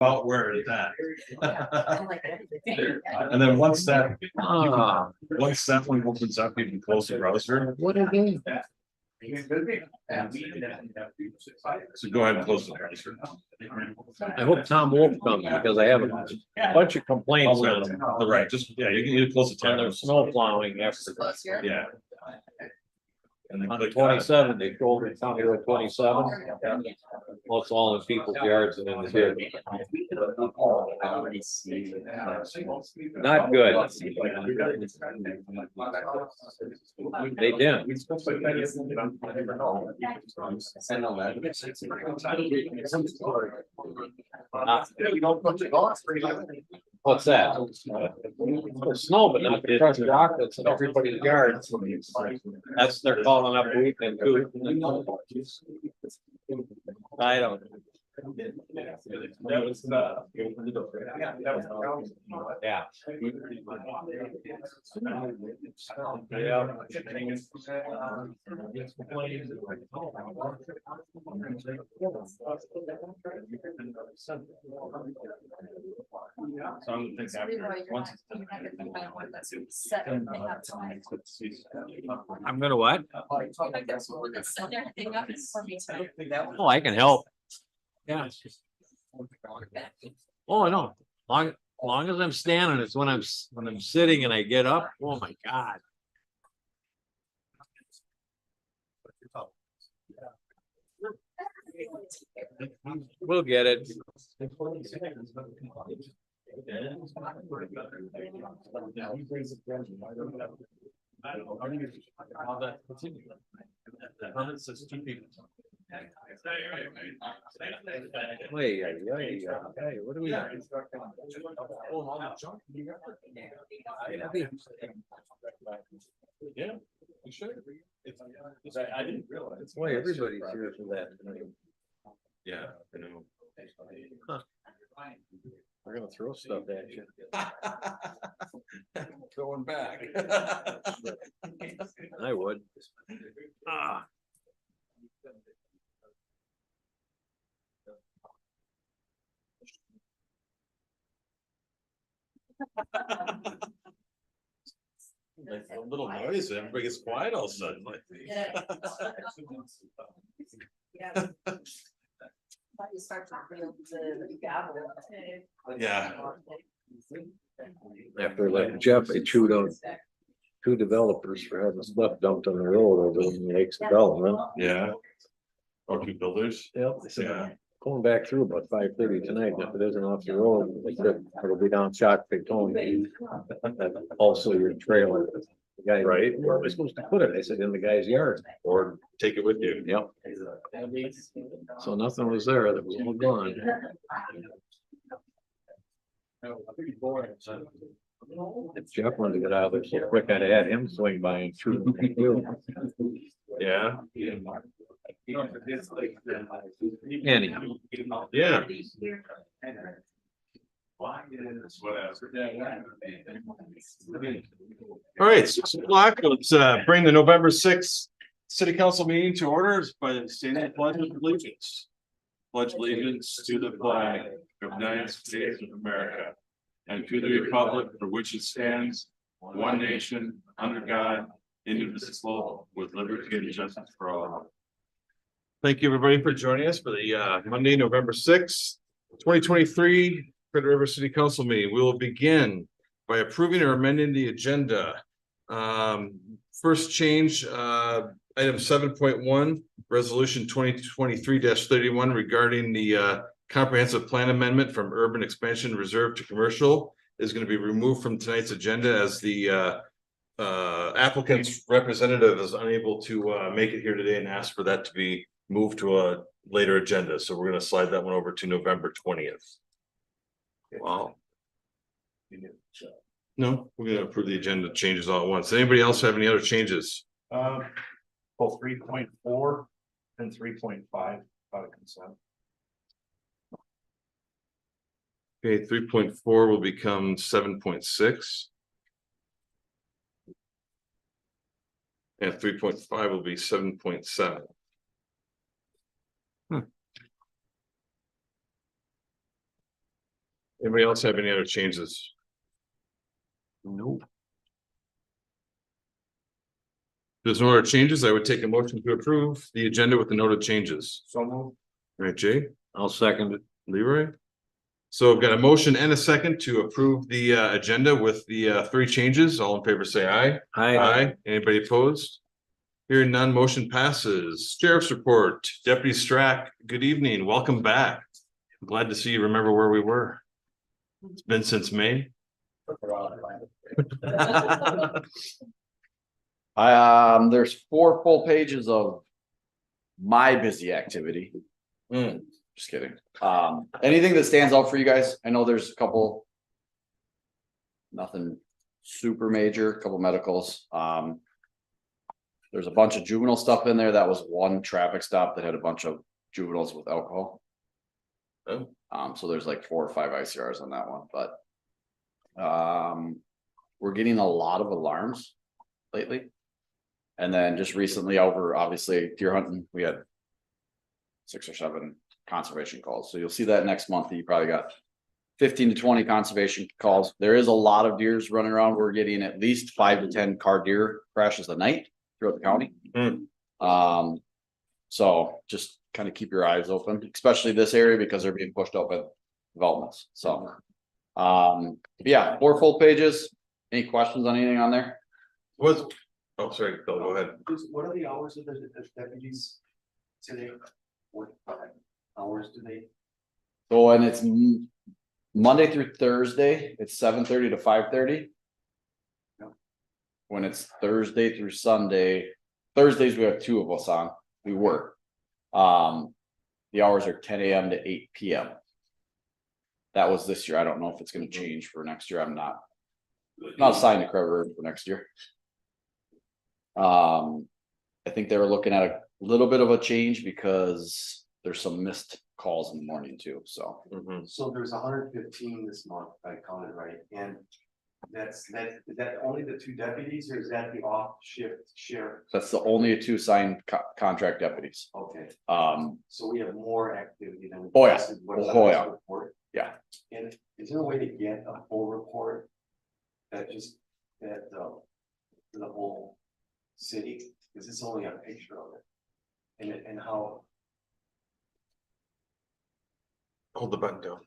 about where it's at. And then once that one opens up, you can close the browser. What again? So go ahead and close the browser. I hope Tom Wolf comes because I have a bunch of complaints on him. Right, just, yeah, you can either close the On tab. their snow plowing after Yeah. And then on click 27, they drove it down here at 27. Well, it's all in people's yards and in the field. Not good. They didn't. What's that? Snow, but not the crushed rock that's in everybody's yard. That's, they're calling up weekend too. I don't. Yeah. So I'm thinking after, once I'm gonna what? Oh, I can help. Yeah. Oh, I know. Long as I'm standing, it's when I'm sitting and I get up. Oh my God. We'll get it. Wait, what do we got? Yeah, you should. I didn't realize. Boy, everybody's here for that tonight. Yeah, I know. Huh. We're gonna throw stuff at you. Going back. I would. Ah. Like a little noise, everybody gets quiet all of a sudden. Like. Yeah. You start to feel the gavel. Yeah. After like Jeff, I chewed on 2 developers for having stuff dumped on the road over in the Lakes development. Yeah. Or 2 builders. Yep. They said, Yeah. going back through about 5:30 tonight, and if it isn't off the road, they said it'll be down Shot Big Tony. Also your trailer. The guy, Right. Where are we supposed to put it? I said, in the guy's yard. Or take it with you. Yep. So nothing was there, that was all gone. If Jeff wanted to get out of there so quick, I'd have had him swing by and shoot him. Yeah. Anyhow. Yeah. All right, 6 o'clock. Let's bring the November 6th city council meeting to order by standing the pledge of allegiance. Pledge allegiance to the flag of the United States of America and to the republic for which it stands, one nation, under God, indivisible, with liberty and justice for all. Thank you, everybody, for joining us for the Monday, November 6th, 2023 Credit River City Council meeting. We will begin by approving or amending the agenda. First change, item 7.1, resolution 2023-31 regarding the comprehensive plan amendment from urban expansion reserve to commercial is going to be removed from tonight's agenda as the applicant's representative is unable to make it here today and ask for that to be moved to a later agenda. So we're going to slide that one over to November 20th. Wow. No, we're going to approve the agenda changes all at once. Anybody else have any other changes? Both 3.4 and 3.5 out of consent. Okay, 3.4 will become 7.6. And 3.5 will be 7.7. Anybody else have any other changes? Nope. There's no other changes. I would take a motion to approve the agenda with the noted changes. So move. Right, Jay, I'll second it. Leroy? So I've got a motion and a second to approve the agenda with the 3 changes. All in favor, say aye. Hi. Anybody opposed? Hearing none, motion passes. Sheriff's report, Deputy Strack, good evening, welcome back. I'm glad to see you remember where we were. It's been since May. There's 4 full pages of my busy activity. Just kidding. Anything that stands out for you guys? I know there's a couple. Nothing super major, a couple medicals. There's a bunch of juvenile stuff in there. That was one traffic stop that had a bunch of juveniles with alcohol. Oh. So there's like 4 or 5 ICRs on that one, but we're getting a lot of alarms lately. And then just recently over, obviously, deer hunting, we had 6 or 7 conservation calls. So you'll see that next month. You probably got 15 to 20 conservation calls. There is a lot of deers running around. We're getting at least 5 to 10 car deer crashes a night throughout the county. So just kind of keep your eyes open, especially this area, because they're being pushed out by developments. So yeah, 4 full pages. Any questions on anything on there? Oh, sorry, Bill, go ahead. What are the hours of the deputies today? What hours do they? So, and it's Monday through Thursday, it's 7:30 to 5:30. When it's Thursday through Sunday, Thursdays we have 2 of us on, we work. The hours are 10 a.m. to 8 p.m. That was this year. I don't know if it's gonna change for next year. I'm not assigned to Credit River for next year. I think they were looking at a little bit of a change because there's some missed calls in the morning too, so. So there's 115 this month, if I counted right, and is that only the 2 deputies, or is that the off shift sheriff? That's the only 2 signed contract deputies. Okay, Um, so we have more activity than. Oh, yeah. requested. What about Oh, this yeah. report? Yeah. And is there a way to get a full report? That the whole city, because it's only a picture of it. And how, Hold the button down.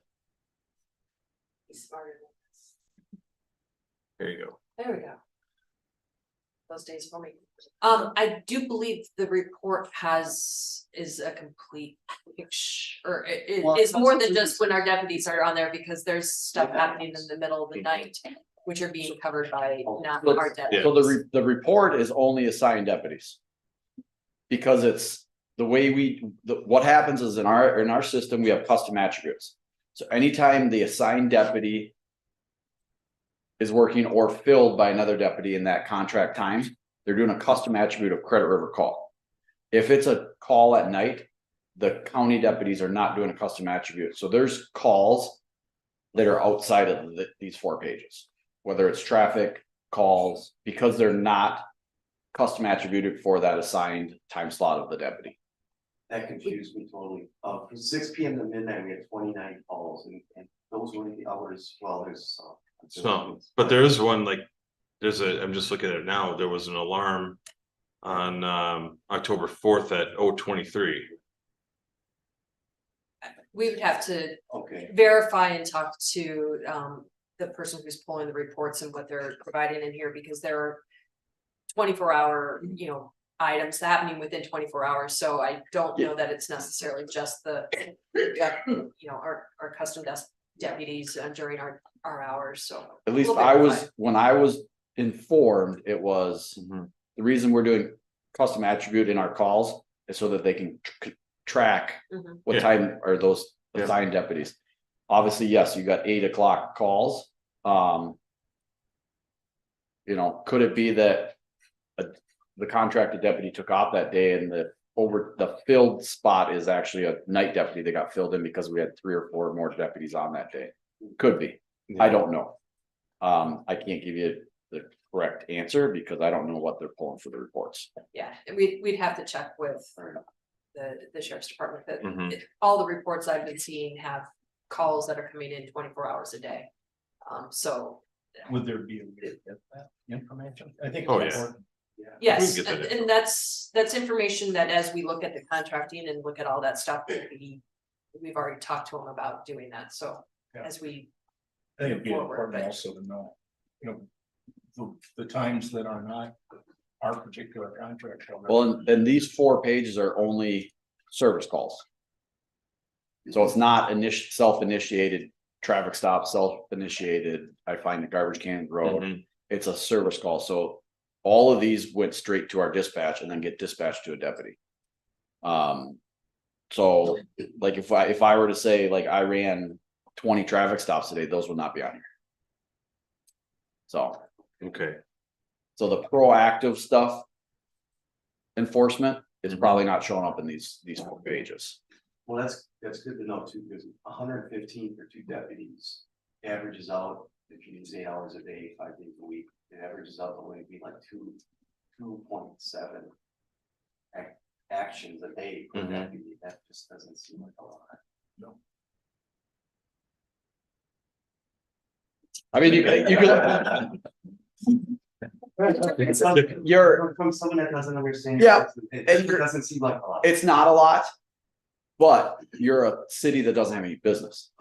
He's smarter than this. There you go. There we go. Those days for me. I do believe the report is a complete picture, or it Well, is more than just when our deputies are on there, because there's stuff happening in the middle of the night, which are being covered by not our deputies. so the report is only assigned deputies. Because it's the way what happens is in our system, we have custom attributes. So anytime the assigned deputy is working or filled by another deputy in that contract time, they're doing a custom attribute of Credit River call. If it's a call at night, the county deputies are not doing a custom attribute. So there's calls that are outside of these 4 pages, whether it's traffic calls, because they're not custom attributed for that assigned time slot of the deputy. that confused me totally. From 6 p.m. to midnight, we had 29 calls, and those were the hours, well, there's So, but there is one, like, I'm just looking at it now, there was an alarm on October 4th at 0:23. We would have to Okay, verify and talk to the person who's pulling the reports and what they're providing in here, because there are 24-hour, items happening within 24 hours. So I don't know that it's necessarily just the, our custom desk deputies during our hours. So At least we'll I verify. was, when I was informed, it was, the reason we're doing custom attribute in our calls is so that they can track Mhm. what Yeah. time are those Yeah. assigned deputies. Obviously, yes, you got 8 o'clock calls. Could it be that the contracted deputy took off that day and the filled spot is actually a night deputy that got filled in because we had 3 or 4 more deputies on that day? Could be. I don't know. I can't give you the correct answer because I don't know what they're pulling for the reports. Yeah, and we'd have to check with the sheriff's department, that Mhm. all the reports I've been seeing have calls that are coming in 24 hours a day. So, Would there be a way to get that information? I think. Oh, it's yeah. important. yes, get that and that's information that as we look at the contracting and look at all that stuff, we've already talked to them about doing that, so Yeah. as we. I think it'd be Forward, important but- also to know, the times that are not our particular contract. Well, and these 4 pages are only service calls. So it's not self-initiated traffic stop, self-initiated, I find the garbage can in the road. Mhm. It's a service call, so all of these went straight to our dispatch and then get dispatched to a deputy. So like if I were to say like I ran 20 traffic stops today, those would not be on here. So, Okay, so the proactive stuff. Enforcement is probably not showing up in these 4 pages. Well, that's good to know too, because 115 for 2 deputies averages out, if you use 8 hours a day, 5 days a week, it averages out to only be like 2.7 actions a day per Mhm. deputy. That just doesn't seem like a lot. I mean, you could. You're, From someone that doesn't understand. Yeah, It and you're- doesn't seem like a lot. it's not a lot. But you're a city that doesn't have any business.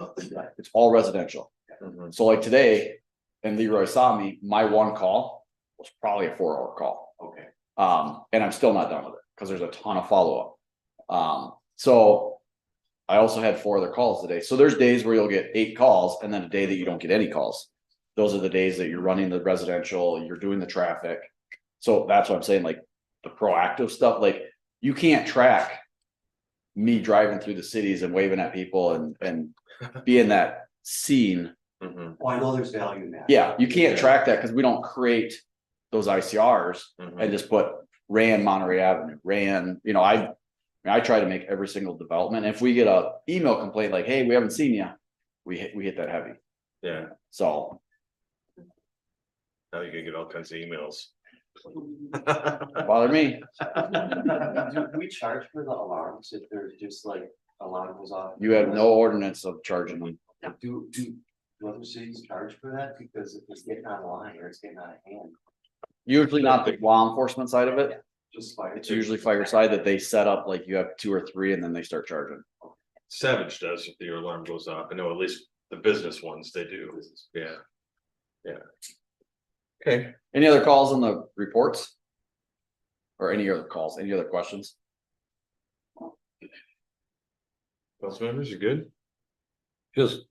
It's all residential. Mhm. So like today, and Leroy saw me, my 1 call was probably a 4-hour call. Okay. And I'm still not done with it, because there's a ton of follow-up. So I also had 4 other calls today. So there's days where you'll get 8 calls and then a day that you don't get any calls. Those are the days that you're running the residential, you're doing the traffic. So that's what I'm saying, like the proactive stuff, like you can't track me driving through the cities and waving at people and being that scene. Mhm. Well, I know there's value in that. Yeah, you can't track that because we don't create those ICRs Mhm. and just put ran Monterey Avenue, ran, I try to make every single development. If we get a email complaint like, hey, we haven't seen you, we hit that heavy. Yeah, So now you can get all kinds of emails. bother me. Do we charge for the alarms if there's just like alarm goes off? You have no ordinance of charging them. Do other cities charge for that? Because if it's getting out of line or it's getting out of hand, Usually not the law enforcement side of it. just fire. It's usually fire side that they set up, like you have 2 or 3 and then they start charging. Savage does if your alarm goes off. I know at least the business ones, they do. Yeah. Yeah. Okay, Any other calls on the reports? Or any other calls, any other questions? council members, you good? Just,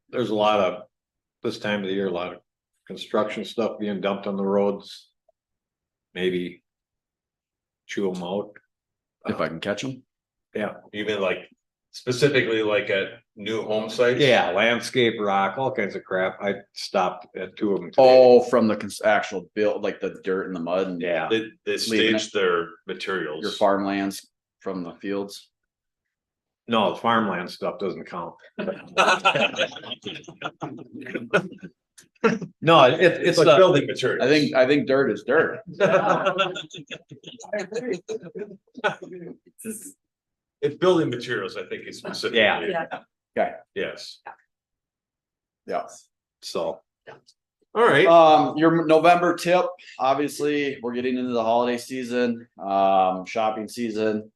there's a lot of, this time of the year, a lot of construction stuff being dumped on the roads. Maybe chew them out. If I can catch them? Yeah, Even like specifically like at new home sites? yeah, landscape rock, all kinds of crap. I stopped at 2 of them. today. Oh, from the actual build, like the dirt and the mud and Yeah, They Leaving stage their materials. your farmlands from the fields. no, the farmland stuff doesn't count. No, it's It's like the, building materials. I think dirt is dirt. It's building materials, I think it's specifically. Yeah. Yeah, Yes, Yeah. so, all right. Your November tip, obviously, we're getting into the holiday season, shopping season.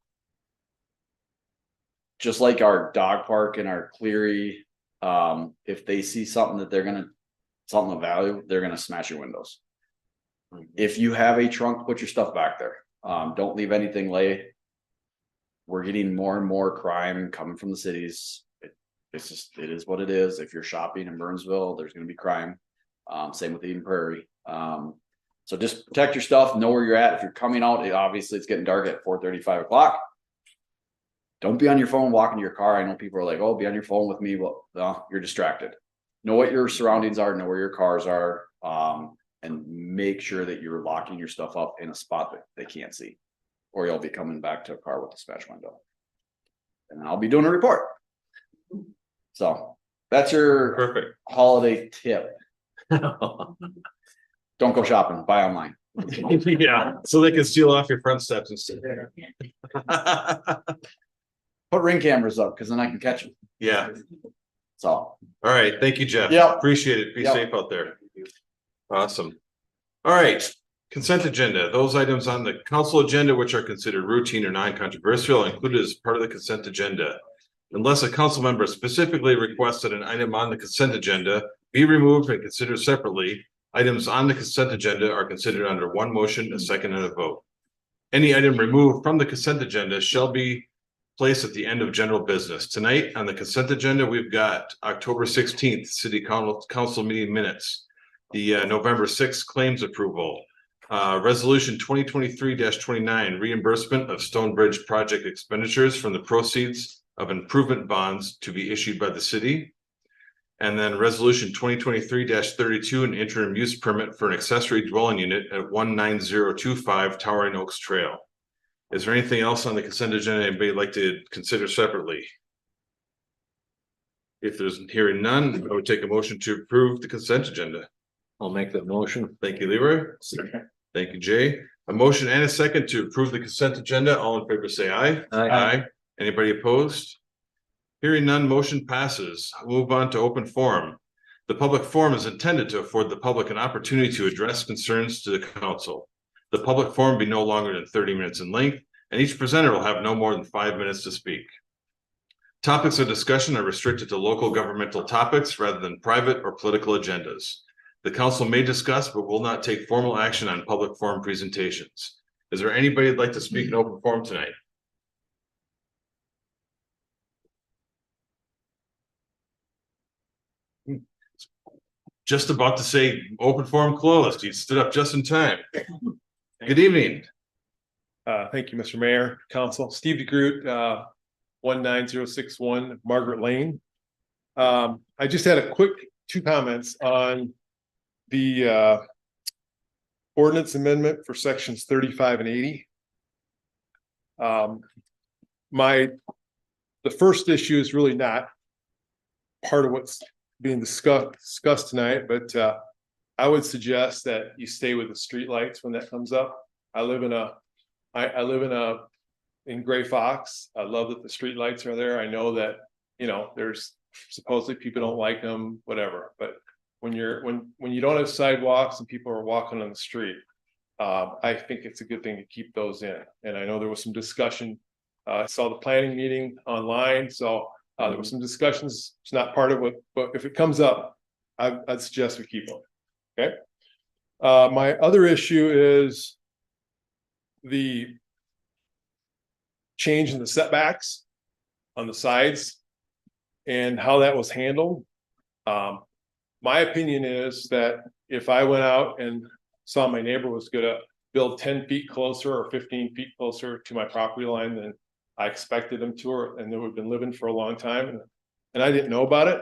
Just like our dog park and our Cleary, if they see something that something of value, they're gonna smash your windows. If you have a trunk, put your stuff back there. Don't leave anything lay. We're getting more and more crime coming from the cities. It is what it is. If you're shopping in Burnsville, there's gonna be crime. Same with Eden Prairie. So just protect your stuff, know where you're at. If you're coming out, obviously it's getting dark at 4:30, 5 o'clock. Don't be on your phone walking to your car. I know people are like, oh, be on your phone with me. Well, no, you're distracted. Know what your surroundings are, know where your cars are, and make sure that you're locking your stuff up in a spot that they can't see. Or you'll be coming back to a car with a smash window. And I'll be doing a report. So that's your Perfect. holiday tip. Don't go shopping, buy online. Yeah, so they can steal off your front steps and sit there. Put ring cameras up because then I can catch them. Yeah, So, All right, thank you, Jeff. Yep. Appreciate it. Be Yep. safe out there. Awesome. All right, consent agenda. Those items on the council agenda which are considered routine or non-controversial are included as part of the consent agenda. Unless a council member specifically requests that an item on the consent agenda be removed and considered separately, items on the consent agenda are considered under one motion, a second, and a vote. Any item removed from the consent agenda shall be placed at the end of general business. Tonight on the consent agenda, we've got October 16th, city council meeting minutes. The November 6th claims approval. Resolution 2023-29 reimbursement of Stonebridge project expenditures from the proceeds of improvement bonds to be issued by the city. And then resolution 2023-32, an interim use permit for an accessory dwelling unit at 19025 Towering Oaks Trail. Is there anything else on the consent agenda anybody would like to consider separately? If there's hearing none, I would take a motion to approve the consent agenda. I'll make that motion. Thank you, Leroy. Thank you, Jay. A motion and a second to approve the consent agenda. All in favor, say aye. Aye. Anybody opposed? Hearing none, motion passes. We'll move on to open forum. The public forum is intended to afford the public an opportunity to address concerns to the council. The public forum be no longer than 30 minutes in length, and each presenter will have no more than 5 minutes to speak. Topics of discussion are restricted to local governmental topics rather than private or political agendas. The council may discuss but will not take formal action on public forum presentations. Is there anybody who'd like to speak in open forum tonight? Just about to say open forum closed. You stood up just in time. Good evening. Thank you, Mr. Mayor, Council. Steve DeGroot, 19061 Margaret Lane. I just had a quick 2 comments on the ordinance amendment for sections 35 and 80. The first issue is really not part of what's being discussed tonight, but I would suggest that you stay with the streetlights when that comes up. I live in Gray Fox. I love that the streetlights are there. I know that, you know, there's supposedly people don't like them, whatever, but when you don't have sidewalks and people are walking on the street, I think it's a good thing to keep those in. And I know there was some discussion. I saw the planning meeting online, so there was some discussions. It's not part of it, but if it comes up, I'd suggest we keep them. Okay. My other issue is the change in the setbacks on the sides and how that was handled. My opinion is that if I went out and saw my neighbor was gonna build 10 feet closer or 15 feet closer to my property line than I expected them to, and they would have been living for a long time, and I didn't know about it.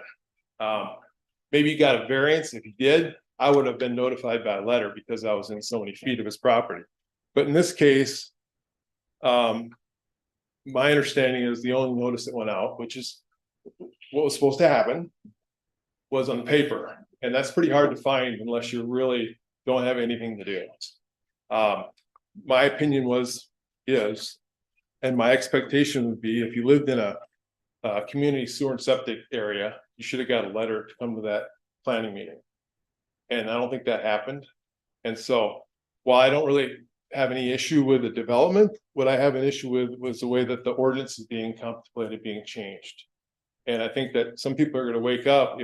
Maybe he got a variance. If he did, I would have been notified by letter because I was in so many feet of his property. But in this case, my understanding is the only notice that went out, which is what was supposed to happen, was on paper. And that's pretty hard to find unless you really don't have anything to do. My opinion is, and my expectation would be, if you lived in a community sewer and septic area, you should have got a letter to come to that planning meeting. And I don't think that happened. And so while I don't really have any issue with the development, what I have an issue with was the way that the ordinance is being contemplated being changed. And I think that some people are going to wake up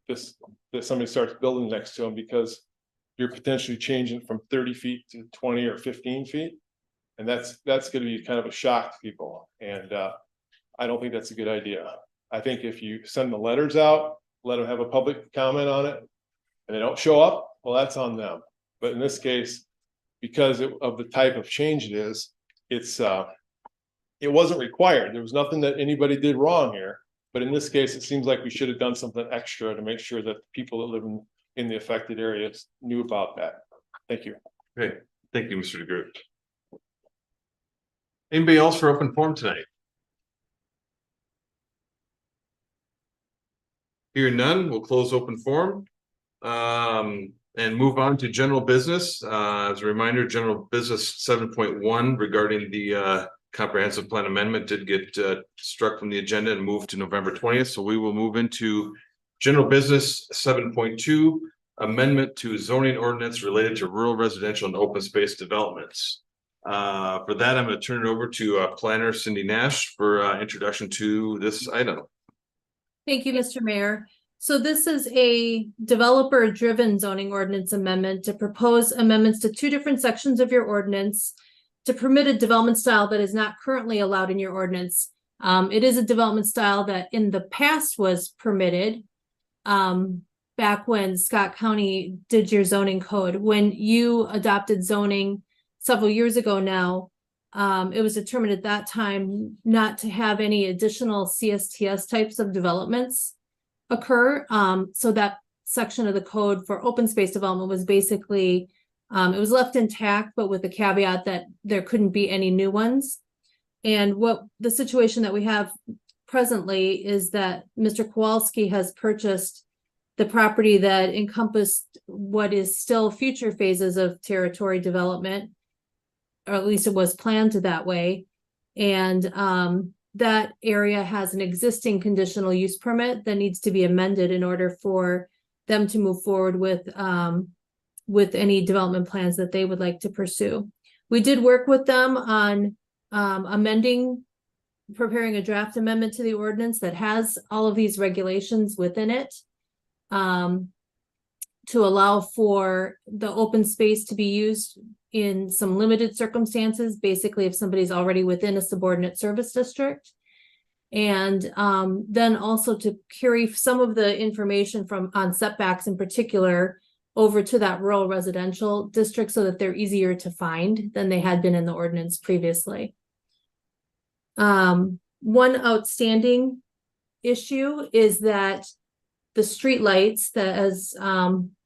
if somebody starts building next to them, because you're potentially changing from 30 feet to 20 or 15 feet. And that's going to be kind of a shock to people. And I don't think that's a good idea. I think if you send the letters out, let them have a public comment on it, and they don't show up, well, that's on them. But in this case, because of the type of change it is, it wasn't required. There was nothing that anybody did wrong here. But in this case, it seems like we should have done something extra to make sure that the people that live in the affected areas knew about that. Thank you. Okay, thank you, Mr. DeGroot. Anybody else for open forum tonight? Hearing none, we'll close open forum and move on to general business. As a reminder, general business 7.1 regarding the comprehensive plan amendment did get struck from the agenda and moved to November 20th, so we will move into general business 7.2, amendment to zoning ordinance related to rural residential and open space developments. For that, I'm going to turn it over to planner Cindy Nash for introduction to this item. Thank you, Mr. Mayor. So this is a developer-driven zoning ordinance amendment to propose amendments to two different sections of your ordinance to permit a development style that is not currently allowed in your ordinance. It is a development style that in the past was permitted back when Scott County did your zoning code. When you adopted zoning several years ago now, it was determined at that time not to have any additional CSTS types of developments occur. So that section of the code for open space development was basically, it was left intact, but with the caveat that there couldn't be any new ones. And what the situation that we have presently is that Mr. Kowalski has purchased the property that encompassed what is still future phases of territory development, or at least it was planned that way. And that area has an existing conditional use permit that needs to be amended in order for them to move forward with any development plans that they would like to pursue. We did work with them on preparing a draft amendment to the ordinance that has all of these regulations within it to allow for the open space to be used in some limited circumstances, basically if somebody's already within a subordinate service district. And then also to carry some of the information on setbacks in particular over to that rural residential district so that they're easier to find than they had been in the ordinance previously. One outstanding issue is that the streetlights that as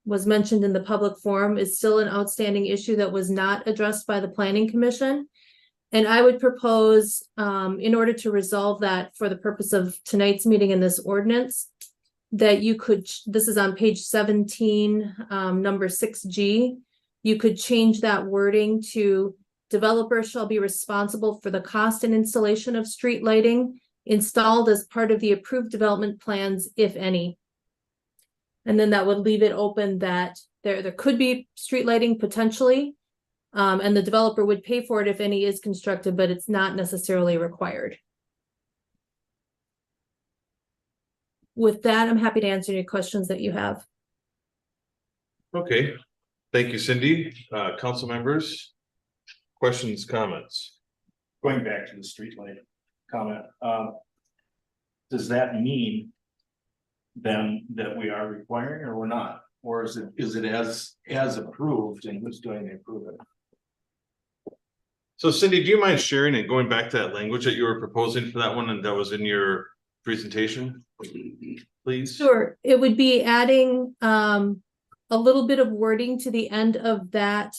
was mentioned in the public forum is still an outstanding issue that was not addressed by the Planning Commission. And I would propose, in order to resolve that for the purpose of tonight's meeting in this ordinance, that you could, this is on page 17, number 6G, you could change that wording to developers shall be responsible for the cost and installation of street lighting installed as part of the approved development plans, if any. And then that would leave it open that there could be street lighting potentially, and the developer would pay for it if any is constructed, but it's not necessarily required. With that, I'm happy to answer any questions that you have. Okay, thank you, Cindy. Council members, questions, comments? Going back to the streetlight comment, does that mean then that we are requiring or we're not? Or is it as approved and who's doing the approving? So Cindy, do you mind sharing and going back to that language that you were proposing for that one and that was in your presentation, please? Sure, it would be adding a little bit of wording to the end of that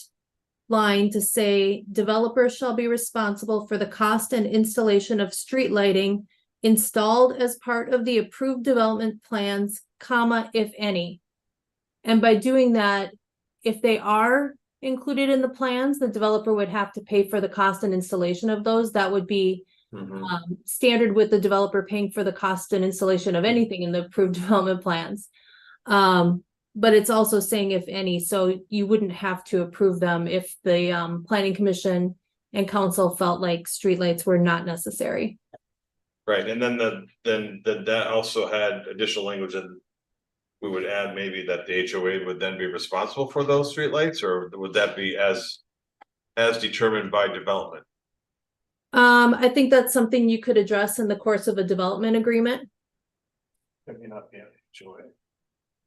line to say developers shall be responsible for the cost and installation of street lighting installed as part of the approved development plans, comma, if any. And by doing that, if they are included in the plans, the developer would have to pay for the cost and installation of those. That would be standard with the developer paying for the cost and installation of anything in the approved development plans. But it's also saying if any, so you wouldn't have to approve them if the Planning Commission and council felt like streetlights were not necessary. Right, and then that also had additional language and we would add maybe that the HOA would then be responsible for those streetlights, or would that be as determined by development? I think that's something you could address in the course of a development agreement. That may not be an HOA.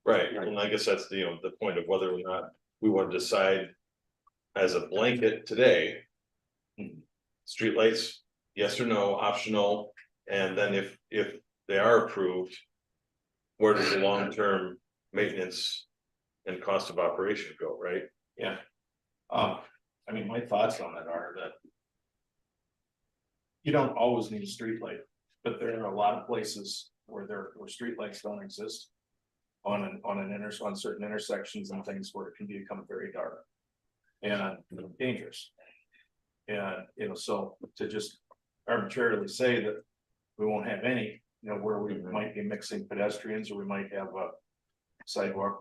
Right, and I guess that's the point of whether or not we want to decide as a blanket today. Streetlights, yes or no, optional, and then if they are approved, where does the long-term maintenance and cost of operation go, right? Yeah. I mean, my thoughts on it are that you don't always need a street light, but there are a lot of places where streetlights don't exist on certain intersections and things where it can become very dark and dangerous. And so to just arbitrarily say that we won't have any, you know, where we might be mixing pedestrians, or we might have a sidewalk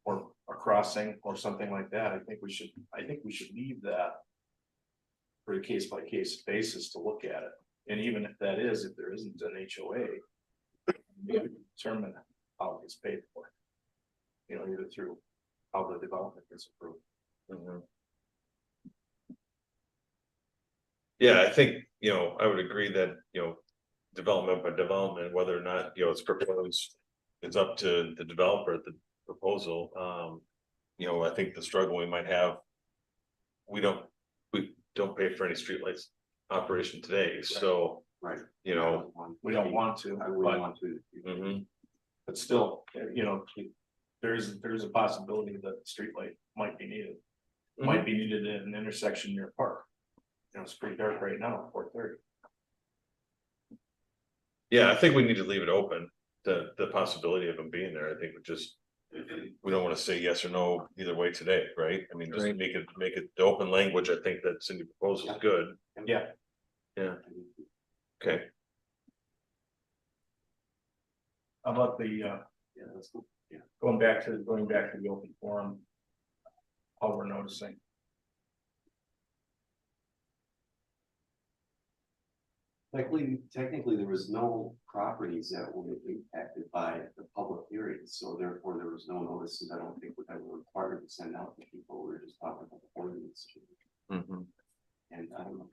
or a crossing or something like that. I think we should leave that for a case by case basis to look at it. And even if that is, if there isn't an HOA, maybe determine how it gets paid for. You know, either through how the development is approved. Mhm. Yeah, I think, you know, I would agree that, you know, development by development, whether or not, you know, it's proposed, it's up to the developer, the proposal. You know, I think the struggle we might have, we don't pay for any streetlights operation today, so, Right. you know. We don't want to, I wouldn't want to. Mhm. but still, you know, there's a possibility that the streetlight might be needed. Might be needed at an intersection near a park. You know, it's pretty dark right now, 4:30. Yeah, I think we need to leave it open, the possibility of them being there. I think we don't want to say yes or no either way today, right? I mean, just make it the open language. I think that Cindy proposal is good. Yeah. Yeah. Okay. How about the, Yeah, that's cool. Yeah. going back to the open forum? How we're noticing. Technically, there was no properties that were impacted by the public hearing, so therefore there was no notices. I don't think that were required to send out to people. We were just talking about the ordinance. Mhm. And I don't know.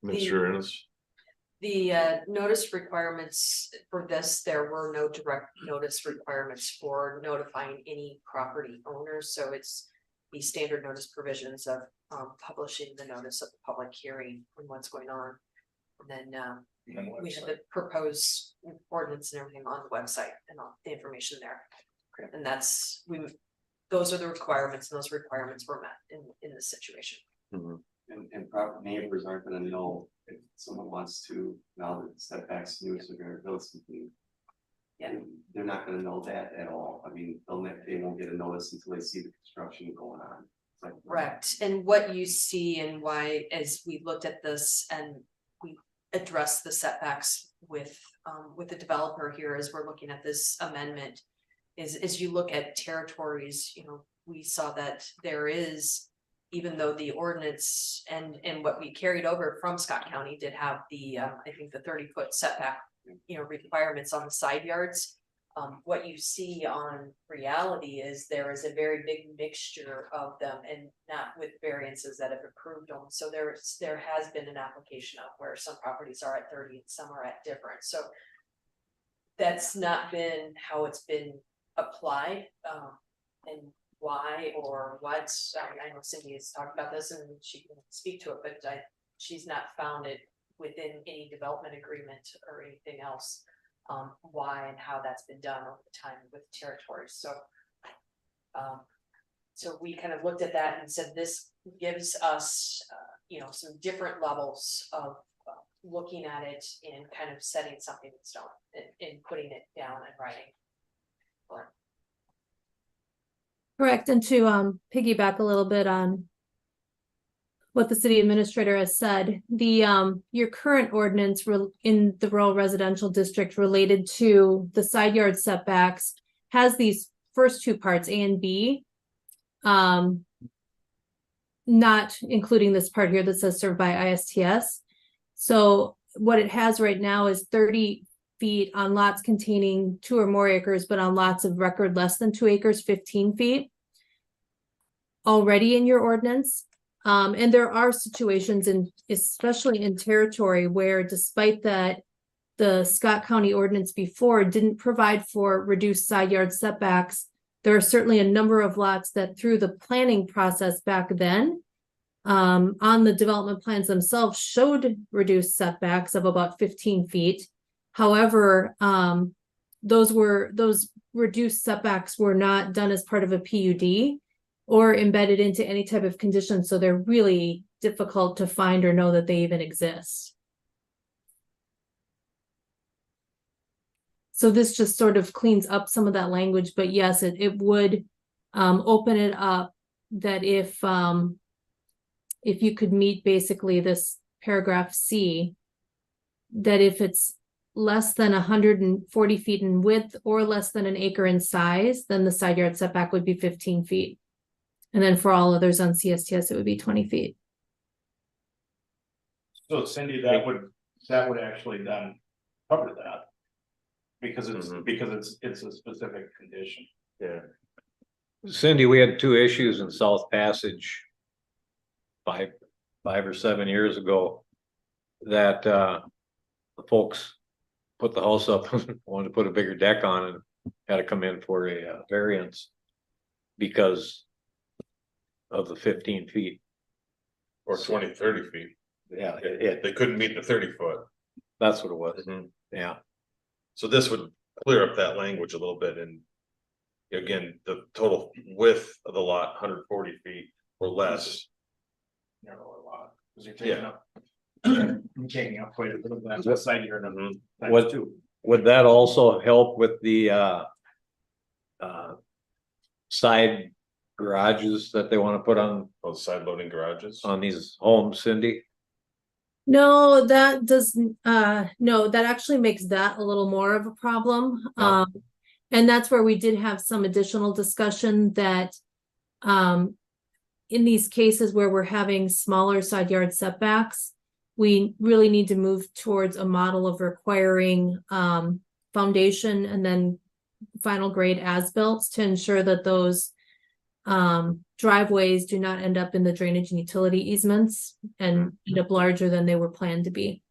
Mr. Ennis? The notice requirements for this, there were no direct notice requirements for notifying any property owners, so it's the standard notice provisions of publishing the notice of the public hearing and what's going on. And then we had the proposed ordinance and everything on the website and all the information there. And those are the requirements, and those requirements were met in this situation. Mhm. And proper neighbors aren't gonna know if someone wants to, now that setbacks new, so they're gonna build something. Yeah. They're not gonna know that at all. I mean, they won't get a notice until they see the construction going on. Correct, and what you see and why, as we looked at this and we addressed the setbacks with the developer here, as we're looking at this amendment. Is as you look at territories, you know, we saw that there is, even though the ordinance and what we carried over from Scott County did have the, I think the 30-foot setback, you know, requirements on the side yards. What you see on reality is there is a very big mixture of them, and not with variances that have approved them. So there has been an application of where some properties are at 30 and some are at different. So that's not been how it's been applied, and why or what. I know Cindy has talked about this and she can speak to it, but she's not found it within any development agreement or anything else. Why and how that's been done over time with territories. So we kind of looked at that and said this gives us, you know, some different levels of looking at it and kind of setting something in stone and putting it down and writing. Correct, and to piggyback a little bit on what the city administrator has said, your current ordinance in the rural residential district related to the side yard setbacks has these first two parts, A and B. Not including this part here that says served by ISTS. So what it has right now is 30 feet on lots containing 2 or more acres, but on lots of record less than 2 acres, 15 feet. Already in your ordinance. And there are situations especially in territory where despite that the Scott County ordinance before didn't provide for reduced side yard setbacks, there are certainly a number of lots that through the planning process back then, on the development plans themselves showed reduced setbacks of about 15 feet. However, those reduced setbacks were not done as part of a PUD or embedded into any type of condition, so they're really difficult to find or know that they even exist. So this just sort of cleans up some of that language, but yes, it would open it up that if you could meet basically this paragraph C, that if it's less than 140 feet in width or less than an acre in size, then the side yard setback would be 15 feet. And then for all others on CSTS, it would be 20 feet. So Cindy, that would actually then cover that. Because it's a specific condition. Yeah. Cindy, we had two issues in South Passage five or 7 years ago that the folks put the house up, wanted to put a bigger deck on and had to come in for a variance because of the 15 feet. Or 20, 30 feet. Yeah, They couldn't meet the 30 foot. that's what it was. Mhm. Yeah. So this would clear up that language a little bit and. Again, the total width of the lot, 140 feet or less. Narrower lot, because you're taking Yeah. up. You're taking up quite a bit of that side here. Mhm. What- Would that also help with the side garages that they want to put on Those side loading garages. these homes, Cindy? No, that does, no, that actually makes that a little more of a problem. Oh. And that's where we did have some additional discussion that, in these cases where we're having smaller side yard setbacks, we really need to move towards a model of requiring, foundation and then final grade as-built to ensure that those driveways do not end up in the drainage and utility easements and end up larger than they were planned to be.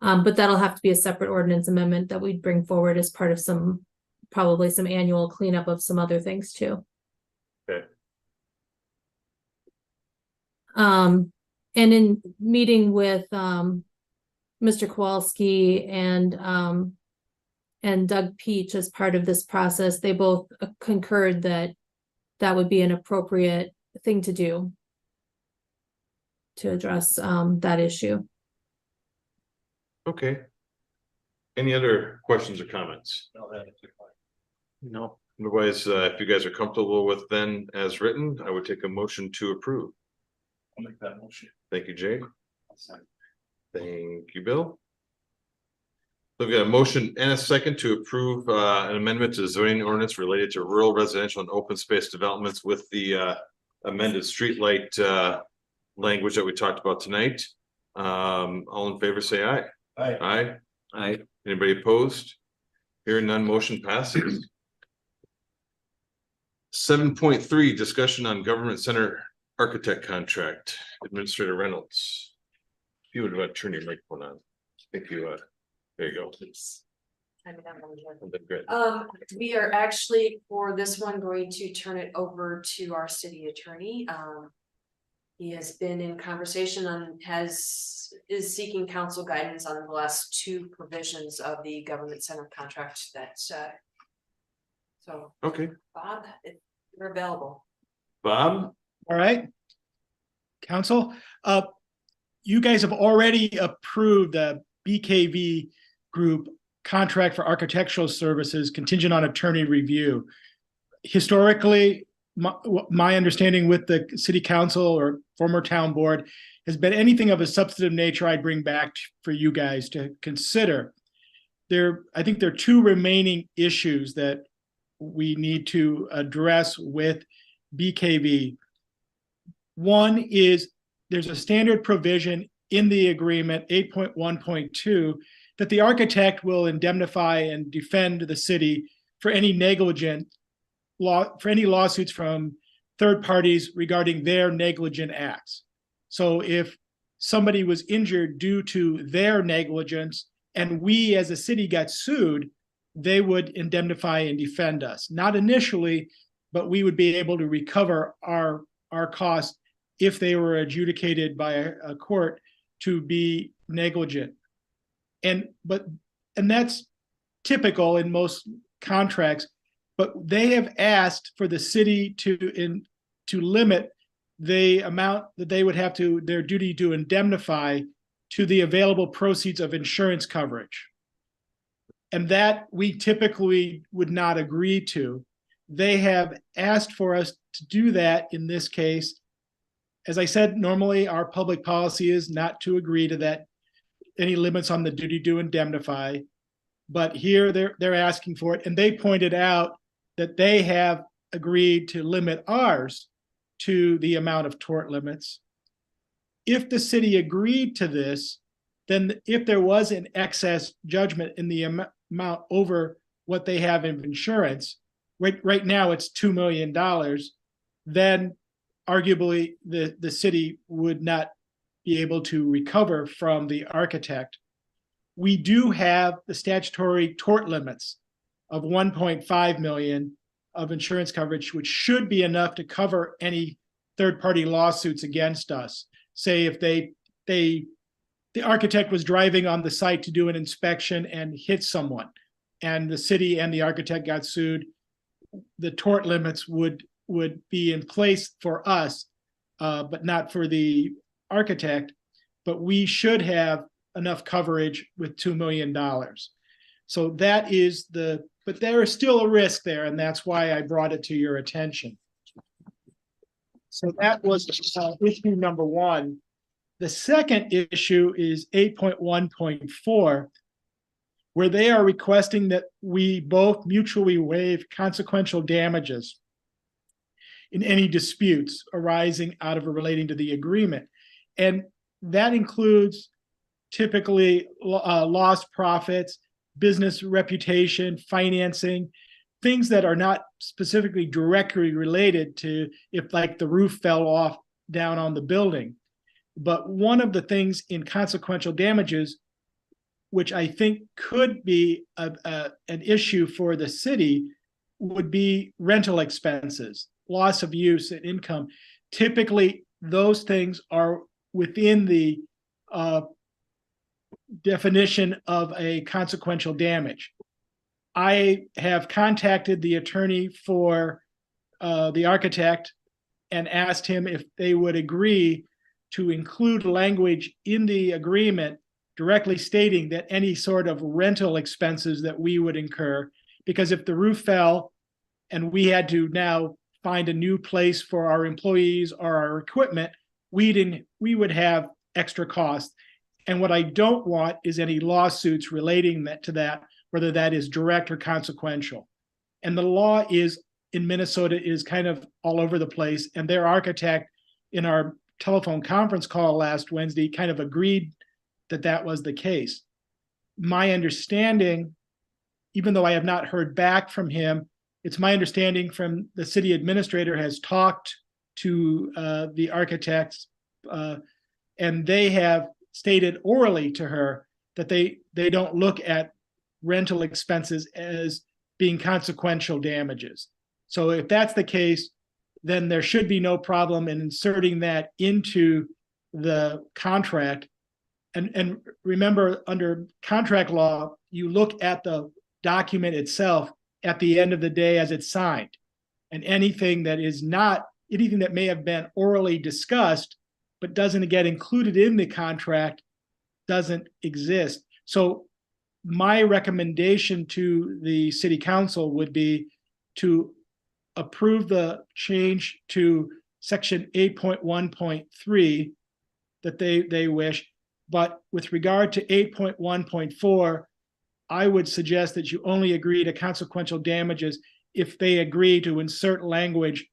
But that'll have to be a separate ordinance amendment that we'd bring forward as part of probably some annual cleanup of some other things too. Okay. And in meeting with Mr. Kowalski and Doug Peach as part of this process, they both concurred that that would be an appropriate thing to do to address that issue. Okay. Any other questions or comments? No. Otherwise, if you guys are comfortable with then as written, I would take a motion to approve. I'll make that motion. Thank you, Jay. Thank you, Bill. So we've got a motion and a second to approve an amendment to the zoning ordinance related to rural residential and open space developments with the amended streetlight language that we talked about tonight. All in favor, say aye. Aye. Aye. Anybody opposed? Hearing none, motion passes. 7.3, discussion on government center architect contract, Administrator Reynolds. If you would turn your microphone on. Thank you. There you go. Great. We are actually for this one going to turn it over to our city attorney. He has been in conversation and is seeking council guidance on the last two provisions of the government center contract that so Okay, Bob, if you're available. Bob, All right. Council, you guys have already approved the BKV Group contract for architectural services contingent on attorney review. Historically, my understanding with the city council or former town board has been anything of a substantive nature I'd bring back for you guys to consider. I think there are two remaining issues that we need to address with BKV. One is there's a standard provision in the agreement 8.1.2 that the architect will indemnify and defend the city for any any lawsuits from third parties regarding their negligent acts. So if somebody was injured due to their negligence and we as a city got sued, they would indemnify and defend us. Not initially, but we would be able to recover our costs if they were adjudicated by a court to be negligent. And that's typical in most contracts, but they have asked for the city to limit the amount that they would have to, their duty to indemnify to the available proceeds of insurance coverage. And that we typically would not agree to. They have asked for us to do that in this case as I said, normally our public policy is not to agree to that, any limits on the duty to indemnify. But here they're asking for it, and they pointed out that they have agreed to limit ours to the amount of tort limits. If the city agreed to this, then if there was an excess judgment in the amount over what they have in insurance, right now it's $2 million, then arguably the city would not be able to recover from the architect. We do have the statutory tort limits of 1.5 million of insurance coverage, which should be enough to cover any third-party lawsuits against us. Say if the architect was driving on the site to do an inspection and hit someone, and the city and the architect got sued, the tort limits would be in place for us, but not for the architect. But we should have enough coverage with $2 million. So that is but there is still a risk there, and that's why I brought it to your attention. So that was issue number one. The second issue is 8.1.4, where they are requesting that we both mutually waive consequential damages in any disputes arising out of or relating to the agreement. And that includes typically lost profits, business reputation, financing, things that are not specifically directly related to if like the roof fell off down on the building. But one of the things in consequential damages, which I think could be an issue for the city, would be rental expenses, loss of use and income. Typically, those things are within the definition of a consequential damage. I have contacted the attorney for the architect and asked him if they would agree to include language in the agreement directly stating that any sort of rental expenses that we would incur, because if the roof fell and we had to now find a new place for our employees or our equipment, we would have extra costs. And what I don't want is any lawsuits relating to that, whether that is direct or consequential. And the law is in Minnesota is kind of all over the place. And their architect in our telephone conference call last Wednesday kind of agreed that that was the case. My understanding, even though I have not heard back from him, it's my understanding from the city administrator has talked to the architects and they have stated orally to her that they don't look at rental expenses as being consequential damages. So if that's the case, then there should be no problem in inserting that into the contract. And remember, under contract law, you look at the document itself at the end of the day as it's signed. And anything that may have been orally discussed, but doesn't get included in the contract doesn't exist. So my recommendation to the city council would be to approve the change to section 8.1.3 that they wish. But with regard to 8.1.4, I would suggest that you only agree to consequential damages if they agree to insert language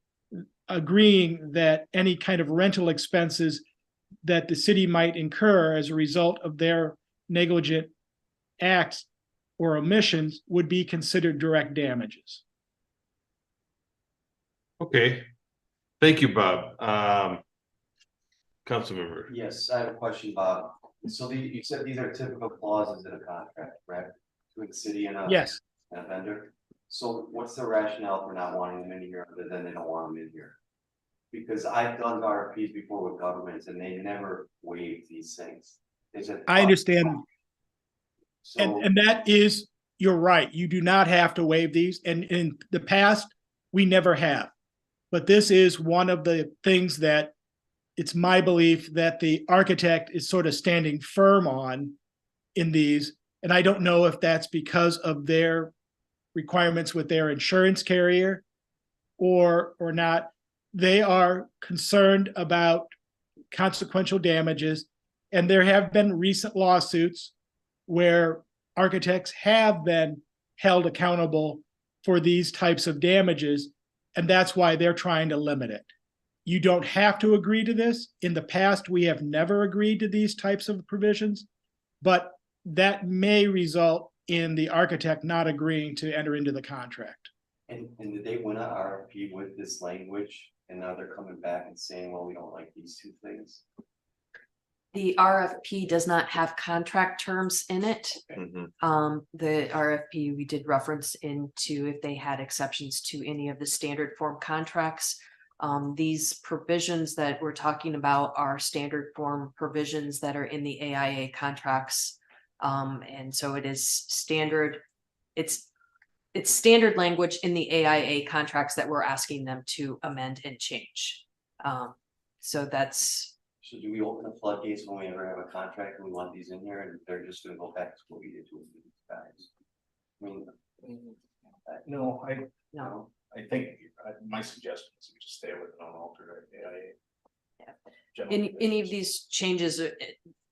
agreeing that any kind of rental expenses that the city might incur as a result of their negligent acts or omissions would be considered direct damages. Okay, thank you, Bob. Councilmember. Yes, I have a question, Bob. So you said these are typical clauses in a contract, right? Between the city and a Yes. and a vendor. So what's the rationale for not wanting them in here other than they don't want them in here? Because I've done RFPs before with governments and they never waive these things. They said, I understand. So And that is, you're right. You do not have to waive these. And in the past, we never have. But this is one of the things that it's my belief that the architect is sort of standing firm on in these. And I don't know if that's because of their requirements with their insurance carrier or not. They are concerned about consequential damages. And there have been recent lawsuits where architects have been held accountable for these types of damages. And that's why they're trying to limit it. You don't have to agree to this. In the past, we have never agreed to these types of provisions, but that may result in the architect not agreeing to enter into the contract. And did they win an RFP with this language? And now they're coming back and saying, well, we don't like these two things. The RFP does not have contract terms in it. The RFP we did reference into if they had exceptions to any of the standard form contracts. These provisions that we're talking about are standard form provisions that are in the AIA contracts. And so it is standard, it's standard language in the AIA contracts that we're asking them to amend and change. So that's. So do we open the floodgates when we ever have a contract and we want these in here and they're just gonna go back to what we did to these guys? I mean. No, No. I think my suggestion is we just stay with an unaltered AIA. Any of these changes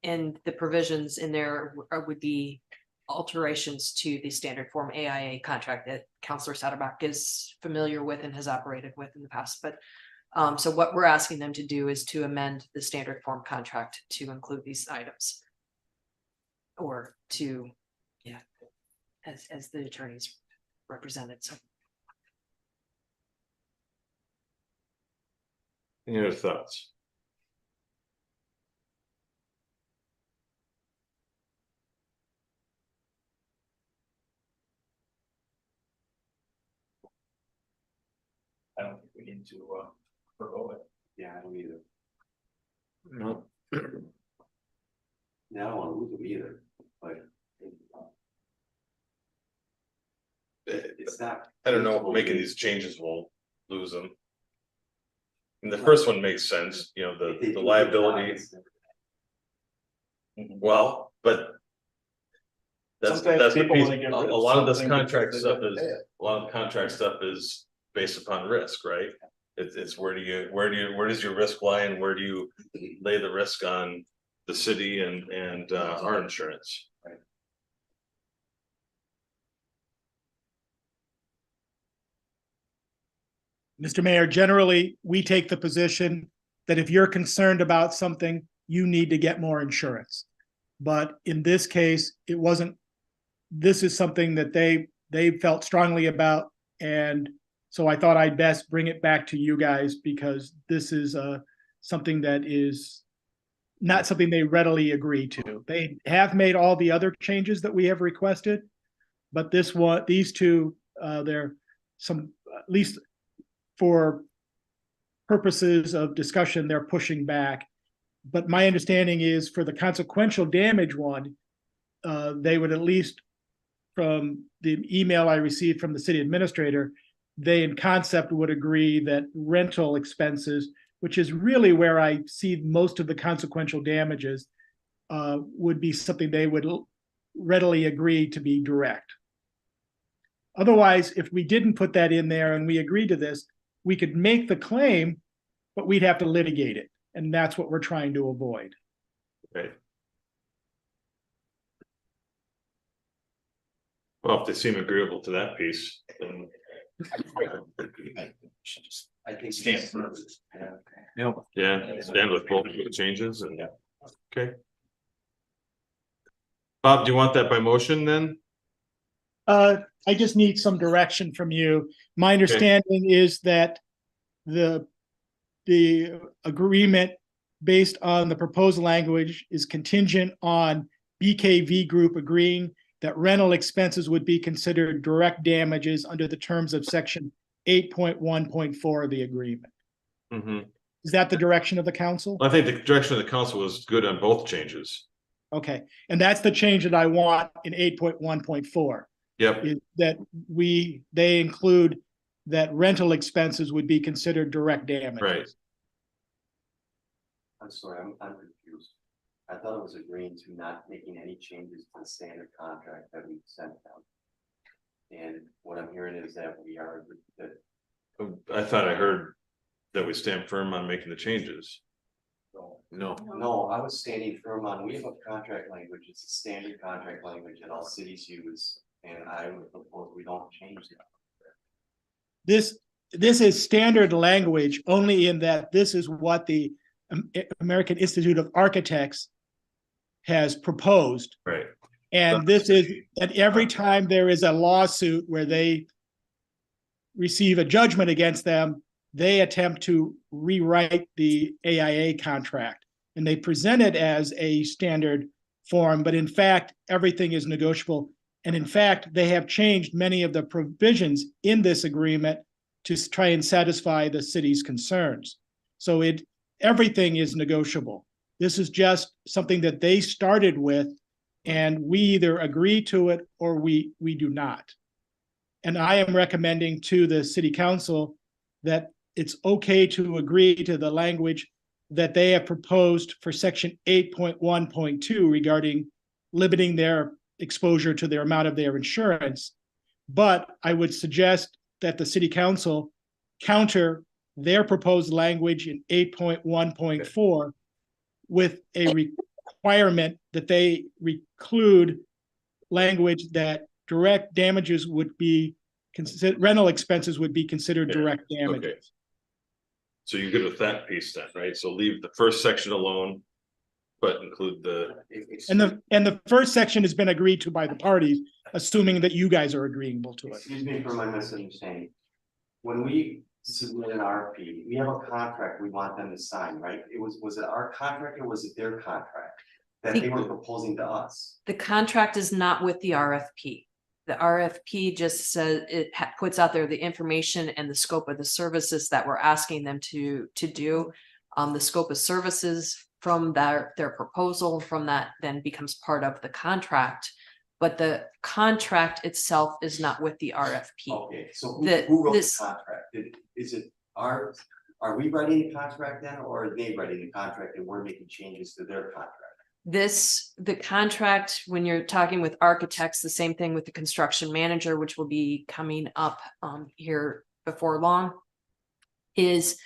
in the provisions in there would be alterations to the standard form AIA contract that Councilor Satterbach is familiar with and has operated with in the past, but so what we're asking them to do is to amend the standard form contract to include these items. Or to, yeah, as the attorneys represented, so. Any other thoughts? I don't think we need to forgo it. Yeah, I don't either. No. Yeah, I don't wanna lose them either, but. It's not. I don't know, if making these changes will lose them. And the first one makes sense, you know, If they the do liability, good jobs, well, but. That's Sometimes the people piece, wanna a get rid of lot of this something contract because they stuff didn't is, pay it. a lot of the contract stuff is based upon risk, right? It's where does your risk lie and where do you lay the risk on the city and our insurance? Mr. Mayor, generally, we take the position that if you're concerned about something, you need to get more insurance. But in this case, it wasn't, this is something that they felt strongly about. And so I thought I'd best bring it back to you guys because this is something that is not something they readily agree to. They have made all the other changes that we have requested, but this one, these two, they're some, at least for purposes of discussion, they're pushing back. But my understanding is for the consequential damage one, they would at least, from the email I received from the city administrator, they in concept would agree that rental expenses, which is really where I see most of the consequential damages, would be something they would readily agree to be direct. Otherwise, if we didn't put that in there and we agreed to this, we could make the claim, but we'd have to litigate it. And that's what we're trying to avoid. Right. Well, if they seem agreeable to that piece, then. I think. Stand for it. Yeah, stand with both of the changes and, okay. Bob, do you want that by motion then? I just need some direction from you. My understanding is that the agreement based on the proposed language is contingent on BKV Group agreeing that rental expenses would be considered direct damages under the terms of section 8.1.4 of the agreement. Is that the direction of the council? I think the direction of the council was good on both changes. Okay, and that's the change that I want in 8.1.4. Yep, Is that they include that rental expenses would be considered direct damages. right. I'm sorry, I'm confused. I thought it was agreeing to not making any changes to the standard contract that we sent them. And what I'm hearing is that we are, that I thought I heard that we stand firm on making the changes. No, No, I was standing firm on, we have a contract language, it's a standard contract language that all cities use, and I would propose we don't change that. This is standard language only in that this is what the American Institute of Architects has proposed. right, And this is, and every time there is a lawsuit where they receive a judgment against them, they attempt to rewrite the AIA contract. And they present it as a standard form, but in fact, everything is negotiable. And in fact, they have changed many of the provisions in this agreement to try and satisfy the city's concerns. So everything is negotiable. This is just something that they started with, and we either agree to it or we do not. And I am recommending to the city council that it's okay to agree to the language that they have proposed for section 8.1.2 regarding limiting their exposure to their amount of their insurance. But I would suggest that the city council counter their proposed language in 8.1.4 with a requirement that they include language that direct damages would be considered, rental expenses would be considered direct damages. okay. So you're good with that piece then, right? So leave the first section alone, but include the, And the first section has been agreed to by the parties, assuming that you guys are agreeable to it. Excuse me for my misunderstanding. When we submit an RFP, we have a contract we want them to sign, right? Was it our contract or was it their contract that they were proposing to us? The contract is not with the RFP. The RFP just says, it puts out there the information and the scope of the services that we're asking them to do. The scope of services from their proposal from that then becomes part of the contract. But the contract itself is not with the RFP. Okay, so The- who wrote the this- contract? Is it are we writing the contract then, or are they writing the contract and we're making changes to their contract? The contract, when you're talking with architects, the same thing with the construction manager, which will be coming up here before long, is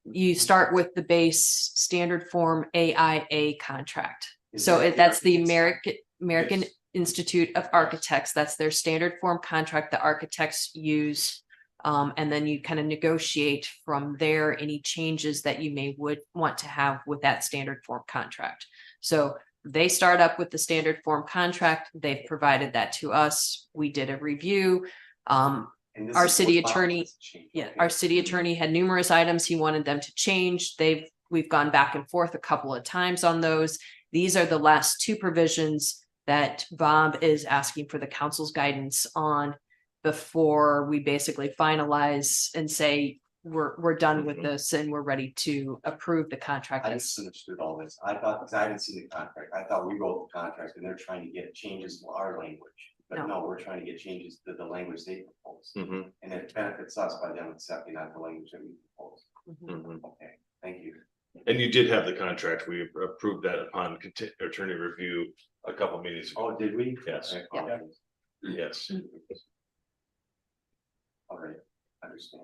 you start with the base standard form AIA contract. Is So that that's the architect's- American Yes. Institute of Architects. That's their standard form contract the architects use. And then you kind of negotiate from there any changes that you would want to have with that standard form contract. So they start up with the standard form contract. They've provided that to us. We did a review. And this Our is city what Bob attorney- wants to change. Yeah, Okay. our city attorney had numerous items he wanted them to change. We've gone back and forth a couple of times on those. These are the last two provisions that Bob is asking for the council's guidance on before we basically finalize and say, we're done with this and we're ready to approve the contract. I That's- misunderstood all this. I thought, because I didn't see the contract, I thought we wrote the contract and they're trying to get changes to our language. But No. no, we're trying to get changes to the language they propose. mhm, And it benefits us by them accepting not the language that we propose. Mhm. mhm. Okay, thank you. And you did have the contract. We approved that upon attorney review a couple meetings ago. Oh, did we? Yes. I apologize. Yes. All right, understand.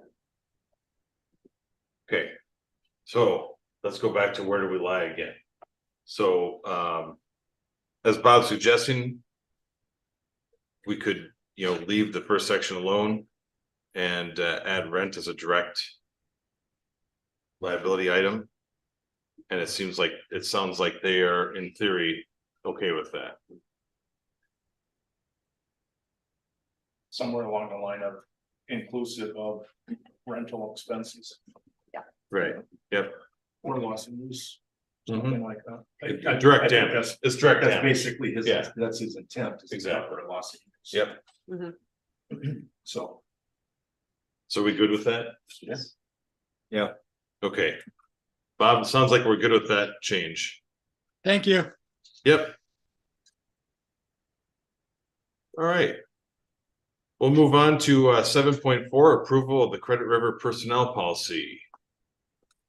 Okay, so let's go back to where do we lie again? So, as Bob's suggesting, we could, leave the first section alone and add rent as a direct liability item. And it sounds like they are in theory okay with that. Somewhere along the line of inclusive of rental expenses Right. Yep. or loss and use, Mhm. something like that. I Direct think damage. that's- It's direct That's damage. basically Yeah. that's his intent. is to Exactly. cover a loss and use. Yep. So, So we good with that? yes. Okay. Bob, it sounds like we're good with that change. Thank you. Yep. All right. We'll move on to 7.4, approval of the Credit River personnel policy.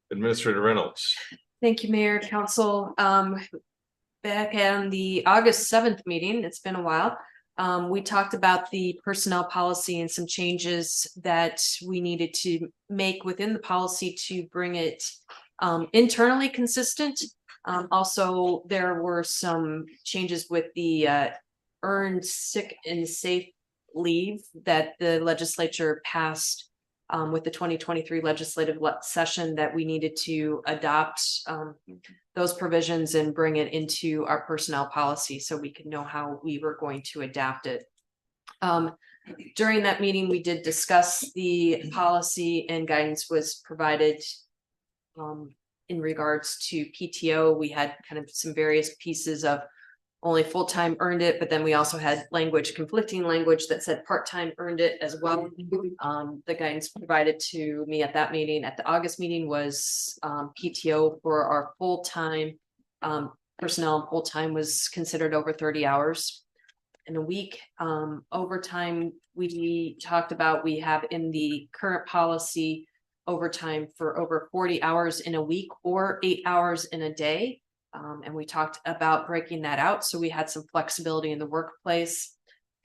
Administrator Reynolds. Thank you, Mayor, Council. Back on the August 7th meeting, it's been a while. We talked about the personnel policy and some changes that we needed to make within the policy to bring it internally consistent. Also, there were some changes with the earned sick and safe leave that the legislature passed with the 2023 legislative session that we needed to adopt those provisions and bring it into our personnel policy so we could know how we were going to adapt it. During that meeting, we did discuss the policy and guidance was provided in regards to PTO. We had kind of some various pieces of only full-time earned it, but then we also had conflicting language that said part-time earned it as well. The guidance provided to me at that meeting, at the August meeting, was PTO for our full-time personnel. Full-time was considered over 30 hours in a week. Overtime, we talked about, we have in the current policy overtime for over 40 hours in a week or 8 hours in a day. And we talked about breaking that out. So we had some flexibility in the workplace.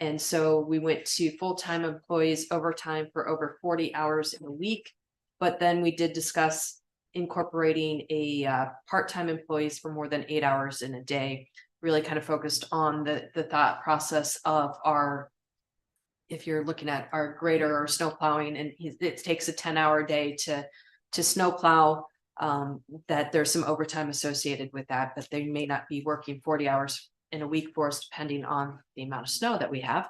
And so we went to full-time employees overtime for over 40 hours in a week. But then we did discuss incorporating a part-time employees for more than 8 hours in a day, really kind of focused on the thought process of our, if you're looking at our grader or snow plowing, and it takes a 10-hour day to snow plow, that there's some overtime associated with that, but they may not be working 40 hours in a week for us, depending on the amount of snow that we have.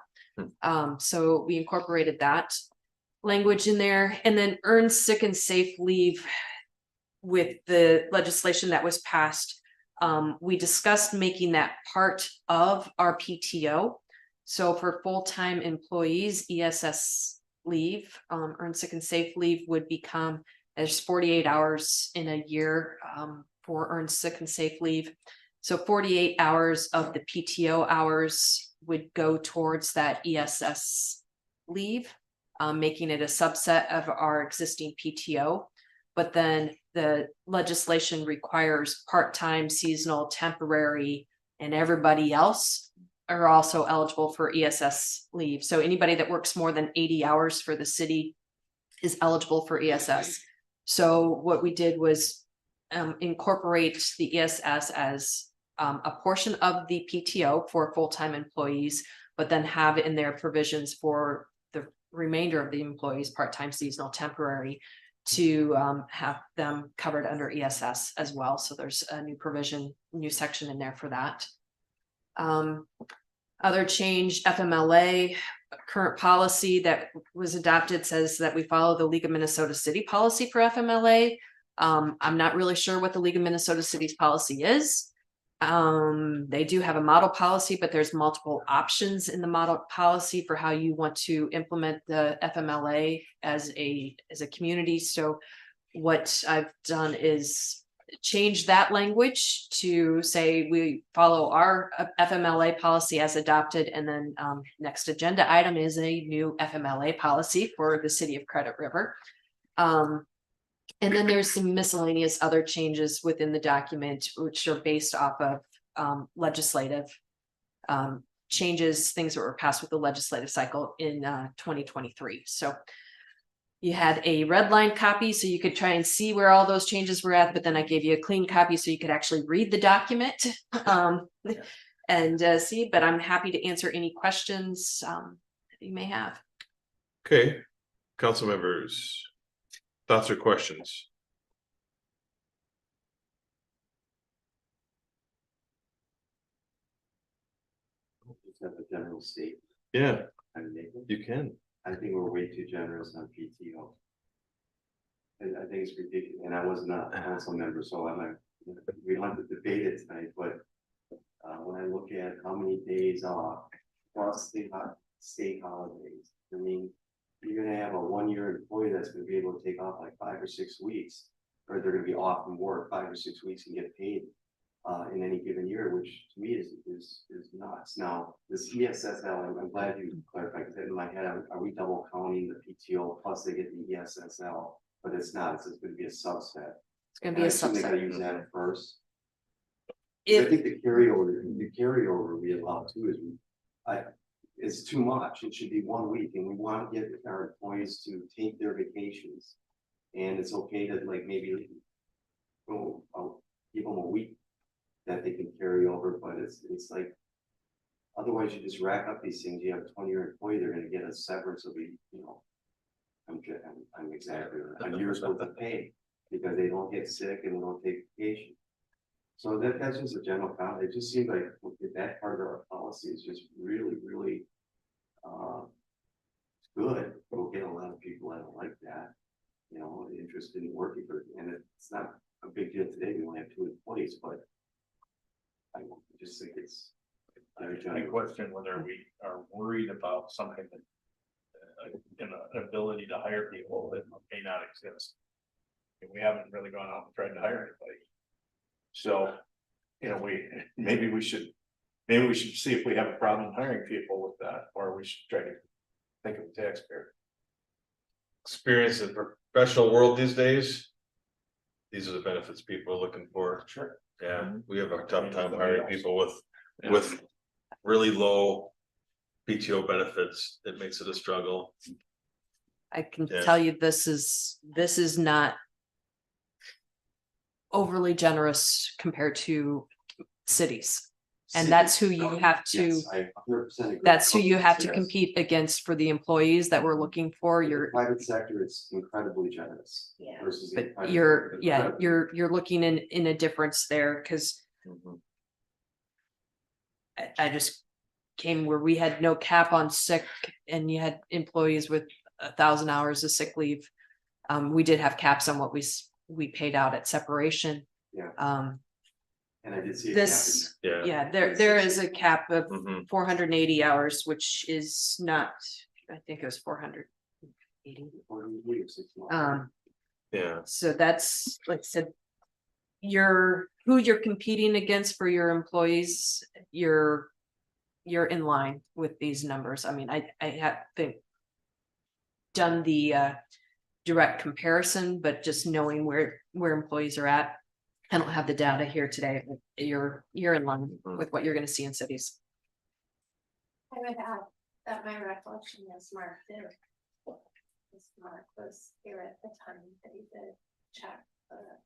So we incorporated that language in there, and then earned sick and safe leave with the legislation that was passed. We discussed making that part of our PTO. So for full-time employees, ESS leave, earned sick and safe leave would become, there's 48 hours in a year for earned sick and safe leave. So 48 hours of the PTO hours would go towards that ESS leave, making it a subset of our existing PTO. But then the legislation requires part-time, seasonal, temporary, and everybody else are also eligible for ESS leave. So anybody that works more than 80 hours for the city is eligible for ESS. So what we did was incorporate the ESS as a portion of the PTO for full-time employees, but then have in their provisions for the remainder of the employees, part-time, seasonal, temporary, to have them covered under ESS as well. So there's a new provision, new section in there for that. Other change, FMLA current policy that was adopted says that we follow the League of Minnesota City policy for FMLA. I'm not really sure what the League of Minnesota Cities policy is. They do have a model policy, but there's multiple options in the model policy for how you want to implement the FMLA as a community. So what I've done is change that language to say we follow our FMLA policy as adopted, and then next agenda item is a new FMLA policy for the city of Credit River. And then there's some miscellaneous other changes within the document, which are based off of legislative changes, things that were passed with the legislative cycle in 2023. So you had a red line copy, so you could try and see where all those changes were at, but then I gave you a clean copy so you could actually read the document and see, but I'm happy to answer any questions that you may have. Okay, council members, thoughts or questions? Just have a general state. Yeah, and make it. you can. I think we're way too generous on PTO. And I think it's ridiculous, and I was not a council member, so we don't have to debate it tonight, but when I look at how many days off plus the state holidays, I mean, you're gonna have a 1-year employee that's gonna be able to take off like 5 or 6 weeks, or they're gonna be off from work 5 or 6 weeks and get paid in any given year, which to me is nuts. Now, this ESSL, I'm glad you clarified, because in my head, are we double counting the PTO plus they get the ESSL? But it's not, it's going to be a subset. It's going to be a They gotta subset. use that first. I think the carryover we allow too is too much. It should be 1 week, and we want to get our employees to take their vacations. And it's okay to like maybe go, I'll give them a week that they can carry over, but it's like. Otherwise, you just rack up these things, you have a 20-year employee, they're gonna get a severance of I'm exaggerating, a year's worth of pay, because they don't get sick and they don't take vacation. So that's just a general comment, it just seems like that part of our policy is just really, really. Good, we'll get a lot of people that don't like that, interested in working for, and it's not a big deal today, we only have 2 employees, but. I just think it's. I question whether we are worried about something that, an ability to hire people that may not exist. And we haven't really gone out and tried to hire anybody. So, maybe we should see if we have a problem hiring people with that, or we should try to think of the taxpayer. Experience in professional world these days. These are the benefits people are looking for. Sure. Yeah, we have a tough time hiring people with really low PTO benefits. It makes it a struggle. I can Yeah. tell you this is not overly generous compared to cities. And that's who you have to, Yes, I 100% agree. that's who you have to Yes. compete against for the employees that we're looking for. The You're, private sector is incredibly generous. Versus. the but private you're, sector. yeah, you're looking in a difference there, because Mhm. I just came where we had no cap on sick and you had employees with 1,000 hours of sick leave. We did have caps on what we paid out at separation. Yeah. And I did see. This, Yeah. yeah, there is a cap of Mhm. 480 hours, which is not, I think it was 480. Yeah, So that's, like I said, who you're competing against for your employees, you're in line with these numbers. I mean, I haven't done the direct comparison, but just knowing where employees are at. I don't have the data here today. You're in line with what you're gonna see in cities. I would add that my recollection is Mark did. Mark was here at the time that he did check.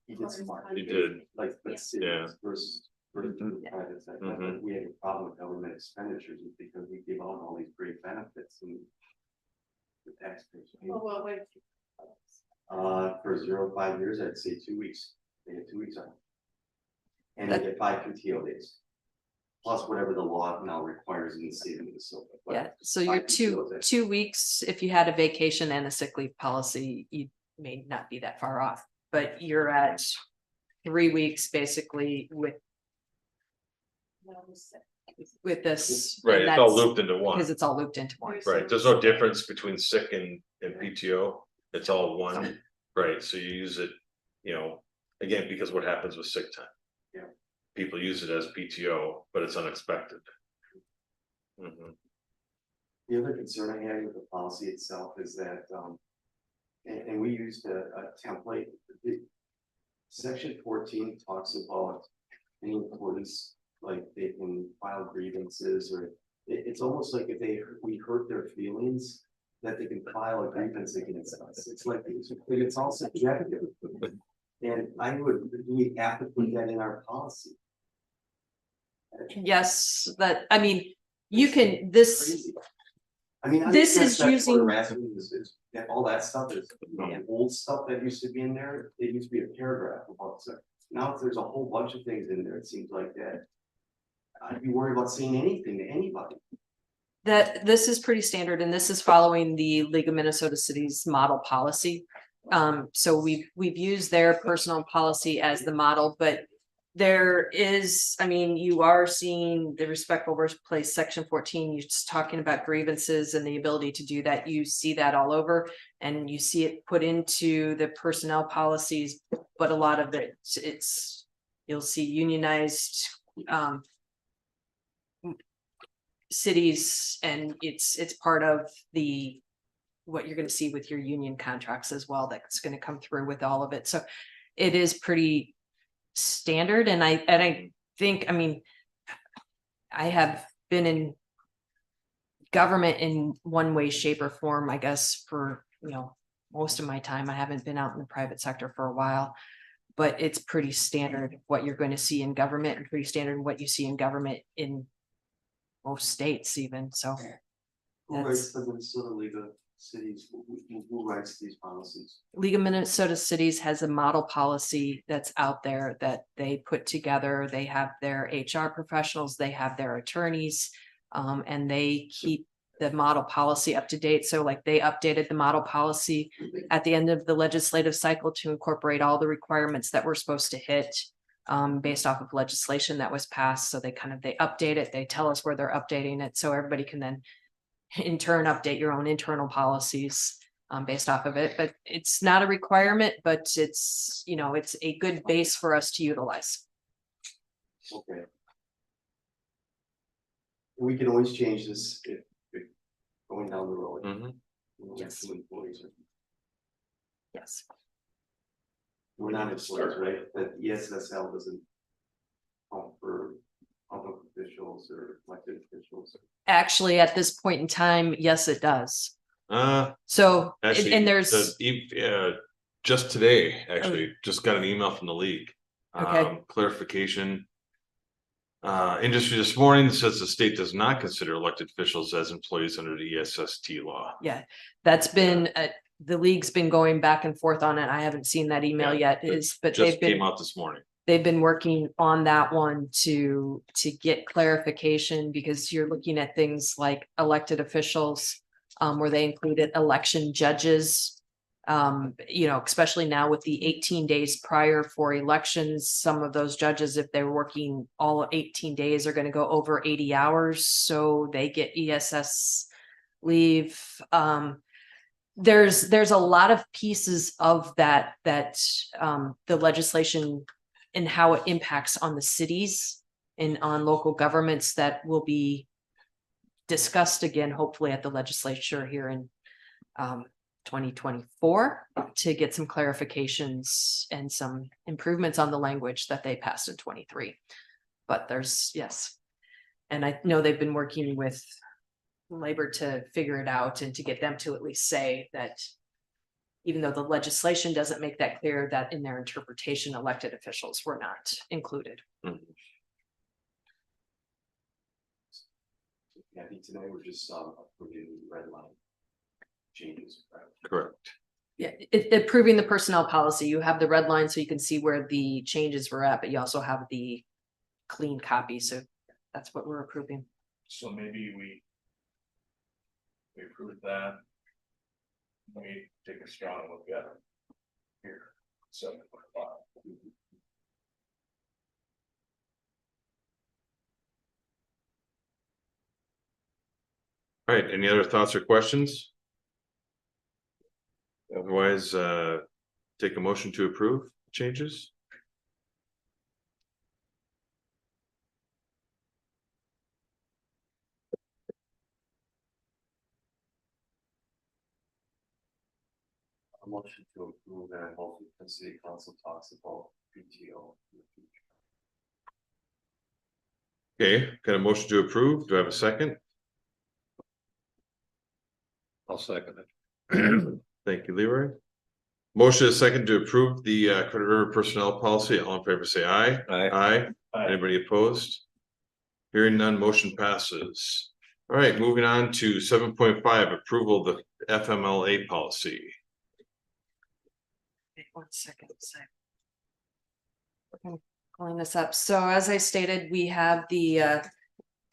He did smart. he did. Like, let's see, Yeah. versus the private sector, Mhm. we had a problem with government expenditures is because we give out all these great benefits and. The taxpayers. Well, what would? For 0 to 5 years, I'd say 2 weeks, they get 2 weeks on. And they get 5 PTO days. Plus whatever the law now requires in the state of Minnesota. But Yeah, so you're 5 PTO days. 2 weeks, if you had a vacation and a sick leave policy, you may not be that far off, but you're at 3 weeks basically with this. Right, and it's all that's looped into one. because it's all looped into one. Right, there's no difference between sick and PTO, it's all one, right, so you use it, again, because what happens with sick time? Yeah. People use it as PTO, but it's unexpected. Mhm. The other concern I had with the policy itself is that, and we used a template. Section 14 talks about any employees, like they can file grievances, or it's almost like if we hurt their feelings, that they can file a grievance against us. It's like, it's all subjective. And we have to put that in our policy. Yes, I mean, you can, this, Crazy. I mean, I This understand is sexual using- harassment that all that stuff is, old stuff that used to be in there, it used to be a paragraph about sex. Now, if there's a whole bunch of things in there, it seems like that. I'd be worried about saying anything to anybody. this is pretty standard, and this is following the League of Minnesota Cities model policy. So we've used their personal policy as the model, but there is, I mean, you are seeing the respectful workplace section 14, you're just talking about grievances and the ability to do that. You see that all over, and you see it put into the personnel policies, but a lot of it, you'll see unionized cities, and it's part of what you're going to see with your union contracts as well. That's going to come through with all of it. So it is pretty standard. And I think, I mean, I have been in government in one way, shape, or form, I guess, for most of my time. I haven't been out in the private sector for a while. But it's pretty standard what you're going to see in government and pretty standard what you see in government in most states even, so. Who writes the Minnesota League of Cities, who writes these policies? League of Minnesota Cities has a model policy that's out there that they put together. They have their HR professionals, they have their attorneys, and they keep the model policy up to date. So like they updated the model policy at the end of the legislative cycle to incorporate all the requirements that we're supposed to hit based off of legislation that was passed. So they update it, they tell us where they're updating it, so everybody can then in turn update your own internal policies based off of it. But it's not a requirement, but it's, you know, it's a good base for us to utilize. Okay. We can always change this if going down the road. Mhm. Yes. Two employees. Yes. We're not employees, right? That ESSL doesn't count for public officials or elected officials. Actually, at this point in time, yes, it does. So, Actually, and there's, just today, actually, just got an email from the league. Okay. Clarification. Industry this morning says the state does not consider elected officials as employees under the ESST law. yeah, that's been, the league's been going back and forth on it. I haven't seen that email Yeah, yet, but Just came out this morning. they've been working on that one to get clarification, because you're looking at things like elected officials, where they included election judges. You know, especially now with the 18 days prior for elections, some of those judges, if they're working all 18 days, are going to go over 80 hours, so they get ESS leave. There's a lot of pieces of that the legislation and how it impacts on the cities and on local governments that will be discussed again, hopefully at the legislature here in 2024, to get some clarifications and some improvements on the language that they passed in 23. But there's, yes. And I know they've been working with labor to figure it out and to get them to at least say that even though the legislation doesn't make that clear, that in their interpretation, elected officials were not included. Mhm. Yeah, I think tonight we're just approving red line changes. Correct. Yeah, approving the personnel policy, you have the red line so you can see where the changes were at, but you also have the clean copy, so that's what we're approving. So maybe we approve that. We take a strong look at it here, 7.5. All right, any other thoughts or questions? Otherwise, take a motion to approve changes. A motion to approve, and hopefully the city council talks about PTO in the future. Okay, got a motion to approve. Do I have a second? I'll second it. Thank you, Leroy. Motion is second to approve the Credit River personnel policy. All in favor, say aye. Aye. Aye. Anybody opposed? Hearing none, motion passes. All right, moving on to 7.5, approval of the FMLA policy. Wait 1 second. Okay, pulling this up. So as I stated, we have the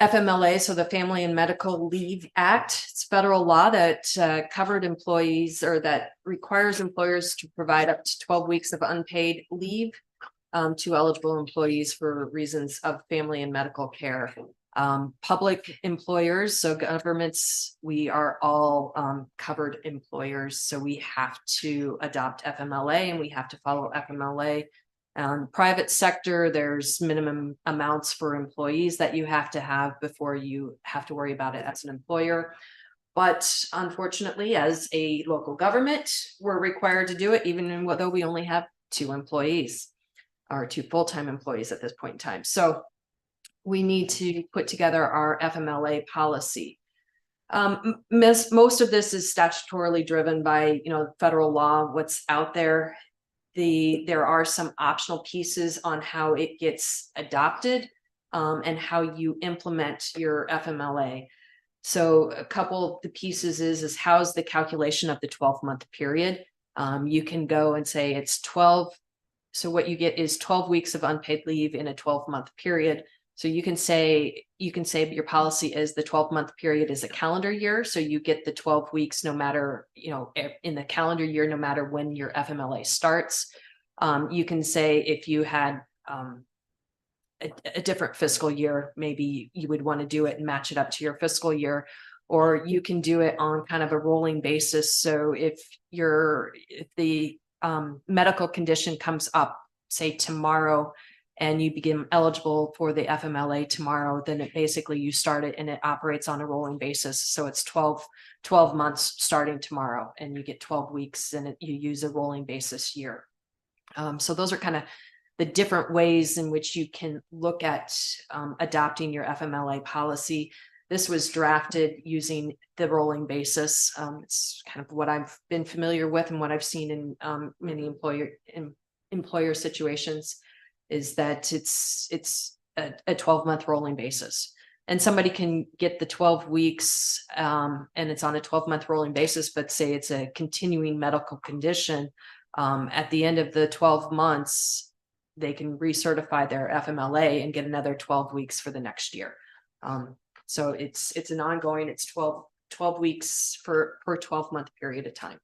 FMLA, so the Family and Medical Leave Act. It's federal law that covered employees, or that requires employers to provide up to 12 weeks of unpaid leave to eligible employees for reasons of family and medical care. Public employers, so governments, we are all covered employers, so we have to adopt FMLA and we have to follow FMLA. Private sector, there's minimum amounts for employees that you have to have before you have to worry about it as an employer. But unfortunately, as a local government, we're required to do it, even though we only have 2 employees or 2 full-time employees at this point in time. So we need to put together our FMLA policy. Most of this is statutorily driven by, federal law, what's out there. there are some optional pieces on how it gets adopted. And how you implement your FMLA. So a couple of the pieces is how's the calculation of the 12-month period? You can go and say it's 12. So what you get is 12 weeks of unpaid leave in a 12-month period. So you can say your policy is the 12-month period is a calendar year. So you get the 12 weeks, no matter, in the calendar year, no matter when your FMLA starts. You can say if you had, a different fiscal year, maybe you would want to do it and match it up to your fiscal year, or you can do it on kind of a rolling basis. So if the medical condition comes up, say tomorrow, and you begin eligible for the FMLA tomorrow, then it basically you start it and it operates on a rolling basis. So it's 12 months starting tomorrow, and you get 12 weeks, and you use a rolling basis year. So those are kind of the different ways in which you can look at adopting your FMLA policy. This was drafted using the rolling basis. It's kind of what I've been familiar with and what I've seen in many employer situations, is that it's a 12-month rolling basis. And somebody can get the 12 weeks and it's on a 12-month rolling basis, but say it's a continuing medical condition. At the end of the 12 months, they can recertify their FMLA and get another 12 weeks for the next year. So it's an ongoing, it's 12 weeks per 12-month period of time.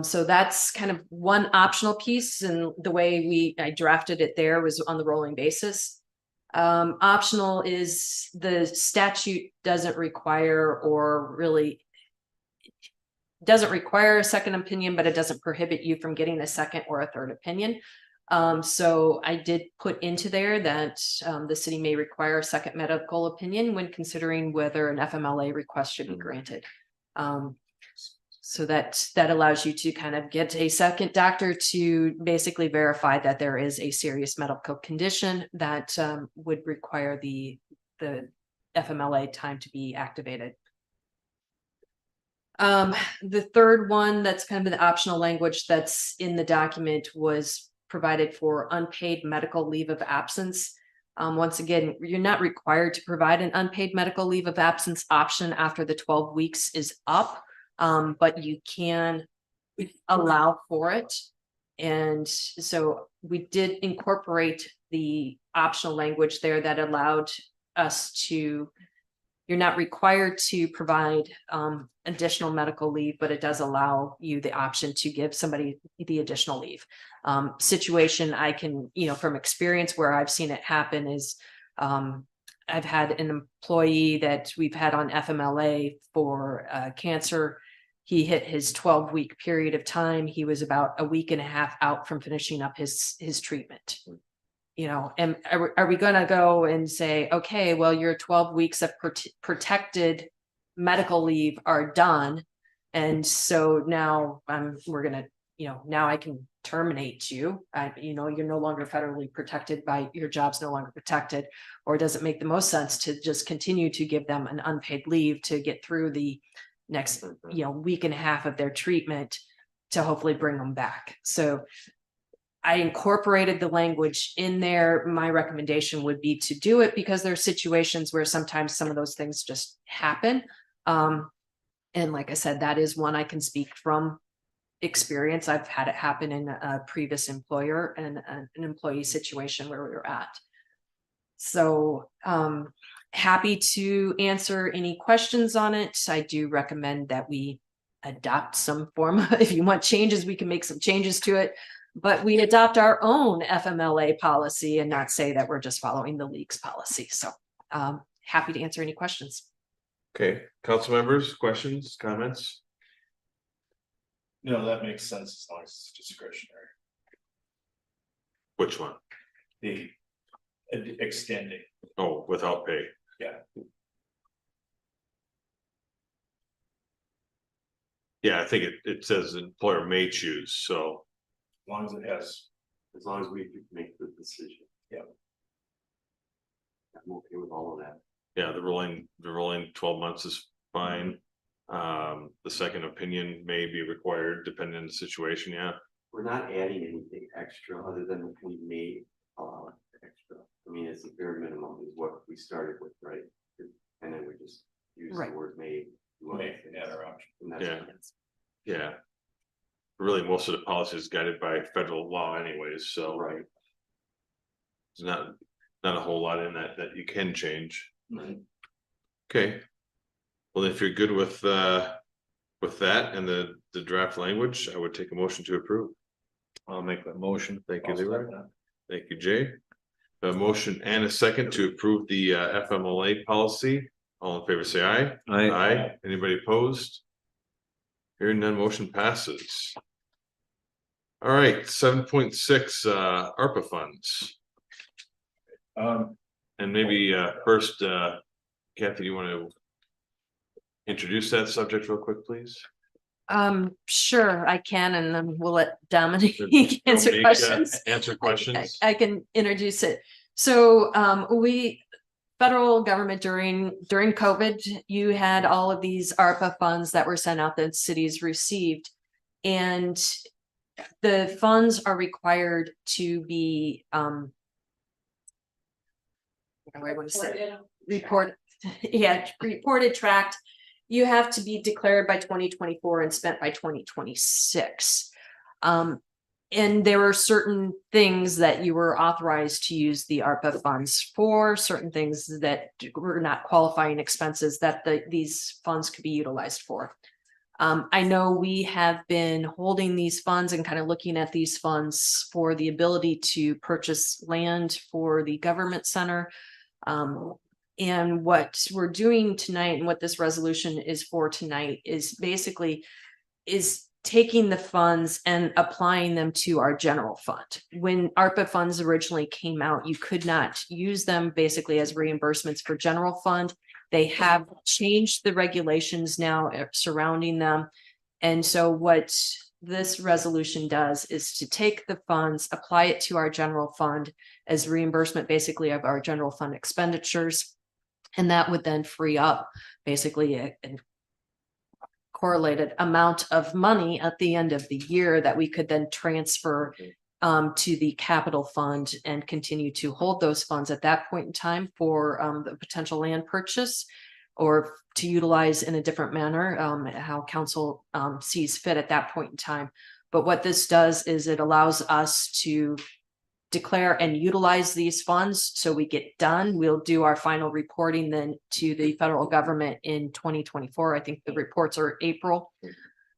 So that's kind of one optional piece, and the way I drafted it there was on the rolling basis. Optional is the statute doesn't require, or really doesn't require a second opinion, but it doesn't prohibit you from getting a second or a third opinion. So I did put into there that the city may require a second medical opinion when considering whether an FMLA request should be granted. So that allows you to kind of get a second doctor to basically verify that there is a serious medical condition that would require the FMLA time to be activated. The third one that's kind of the optional language that's in the document was provided for unpaid medical leave of absence. Once again, you're not required to provide an unpaid medical leave of absence option after the 12 weeks is up, but you can allow for it. And so we did incorporate the optional language there that allowed us to, you're not required to provide additional medical leave, but it does allow you the option to give somebody the additional leave. Situation I can, from experience where I've seen it happen is I've had an employee that we've had on FMLA for cancer. He hit his 12-week period of time. He was about a week and a half out from finishing up his treatment. And are we going to go and say, okay, well, your 12 weeks of protected medical leave are done, and so now we're going to, now I can terminate you. You're no longer federally protected, by your job's no longer protected, or does it make the most sense to just continue to give them an unpaid leave to get through the next, week and a half of their treatment to hopefully bring them back? So I incorporated the language in there. My recommendation would be to do it, because there are situations where sometimes some of those things just happen. And like I said, that is one I can speak from experience. I've had it happen in a previous employer and an employee situation where we were at. So happy to answer any questions on it. I do recommend that we adopt some form. If you want changes, we can make some changes to it. But we adopt our own FMLA policy and not say that we're just following the league's policy. So happy to answer any questions. Okay, council members, questions, comments? No, that makes sense as long as it's discretionary. Which one? The extending. Oh, without pay. Yeah. Yeah, I think it says employer may choose, so. As long as it has. As long as we can make the decision. Yeah. I'm okay with all of that. Yeah, the rolling 12 months is fine. The second opinion may be required depending on the situation, yeah. we're not adding anything extra other than what we may allow extra. I mean, it's the bare minimum is what we started with, right? And then we just use the Right. word may. And that's- Yeah. Yeah. Really, most of the policy is guided by federal law anyways, so. Right. There's not a whole lot in that you can change. Right. Okay. Well, if you're good with that and the draft language, I would take a motion to approve. I'll make that motion. Thank you, Leroy. Thank you, Jay. A motion and a second to approve the FMLA policy. All in favor, say aye. Aye. Anybody opposed? Hearing none, motion passes. All right, 7.6 ARPA funds. And maybe first, Kathy, you want to introduce that subject real quick, please? Sure, I can, and then we'll let Dominique answer Dominique, questions. Answer questions. I can introduce it. So we federal government during COVID, you had all of these ARPA funds that were sent out that cities received. And the funds are required to be reported, tracked. You have to be declared by 2024 and spent by 2026. And there were certain things that you were authorized to use the ARPA funds for, certain things that were not qualifying expenses that these funds could be utilized for. I know we have been holding these funds and kind of looking at these funds for the ability to purchase land for the government center. And what we're doing tonight and what this resolution is for tonight is basically taking the funds and applying them to our general fund. When ARPA funds originally came out, you could not use them basically as reimbursements for general fund. They have changed the regulations now surrounding them. And so what this resolution does is to take the funds, apply it to our general fund as reimbursement basically of our general fund expenditures. And that would then free up basically a correlated amount of money at the end of the year that we could then transfer to the capital fund and continue to hold those funds at that point in time for the potential land purchase or to utilize in a different manner, how council sees fit at that point in time. But what this does is it allows us to declare and utilize these funds so we get done. We'll do our final reporting then to the federal government in 2024. I think the reports are April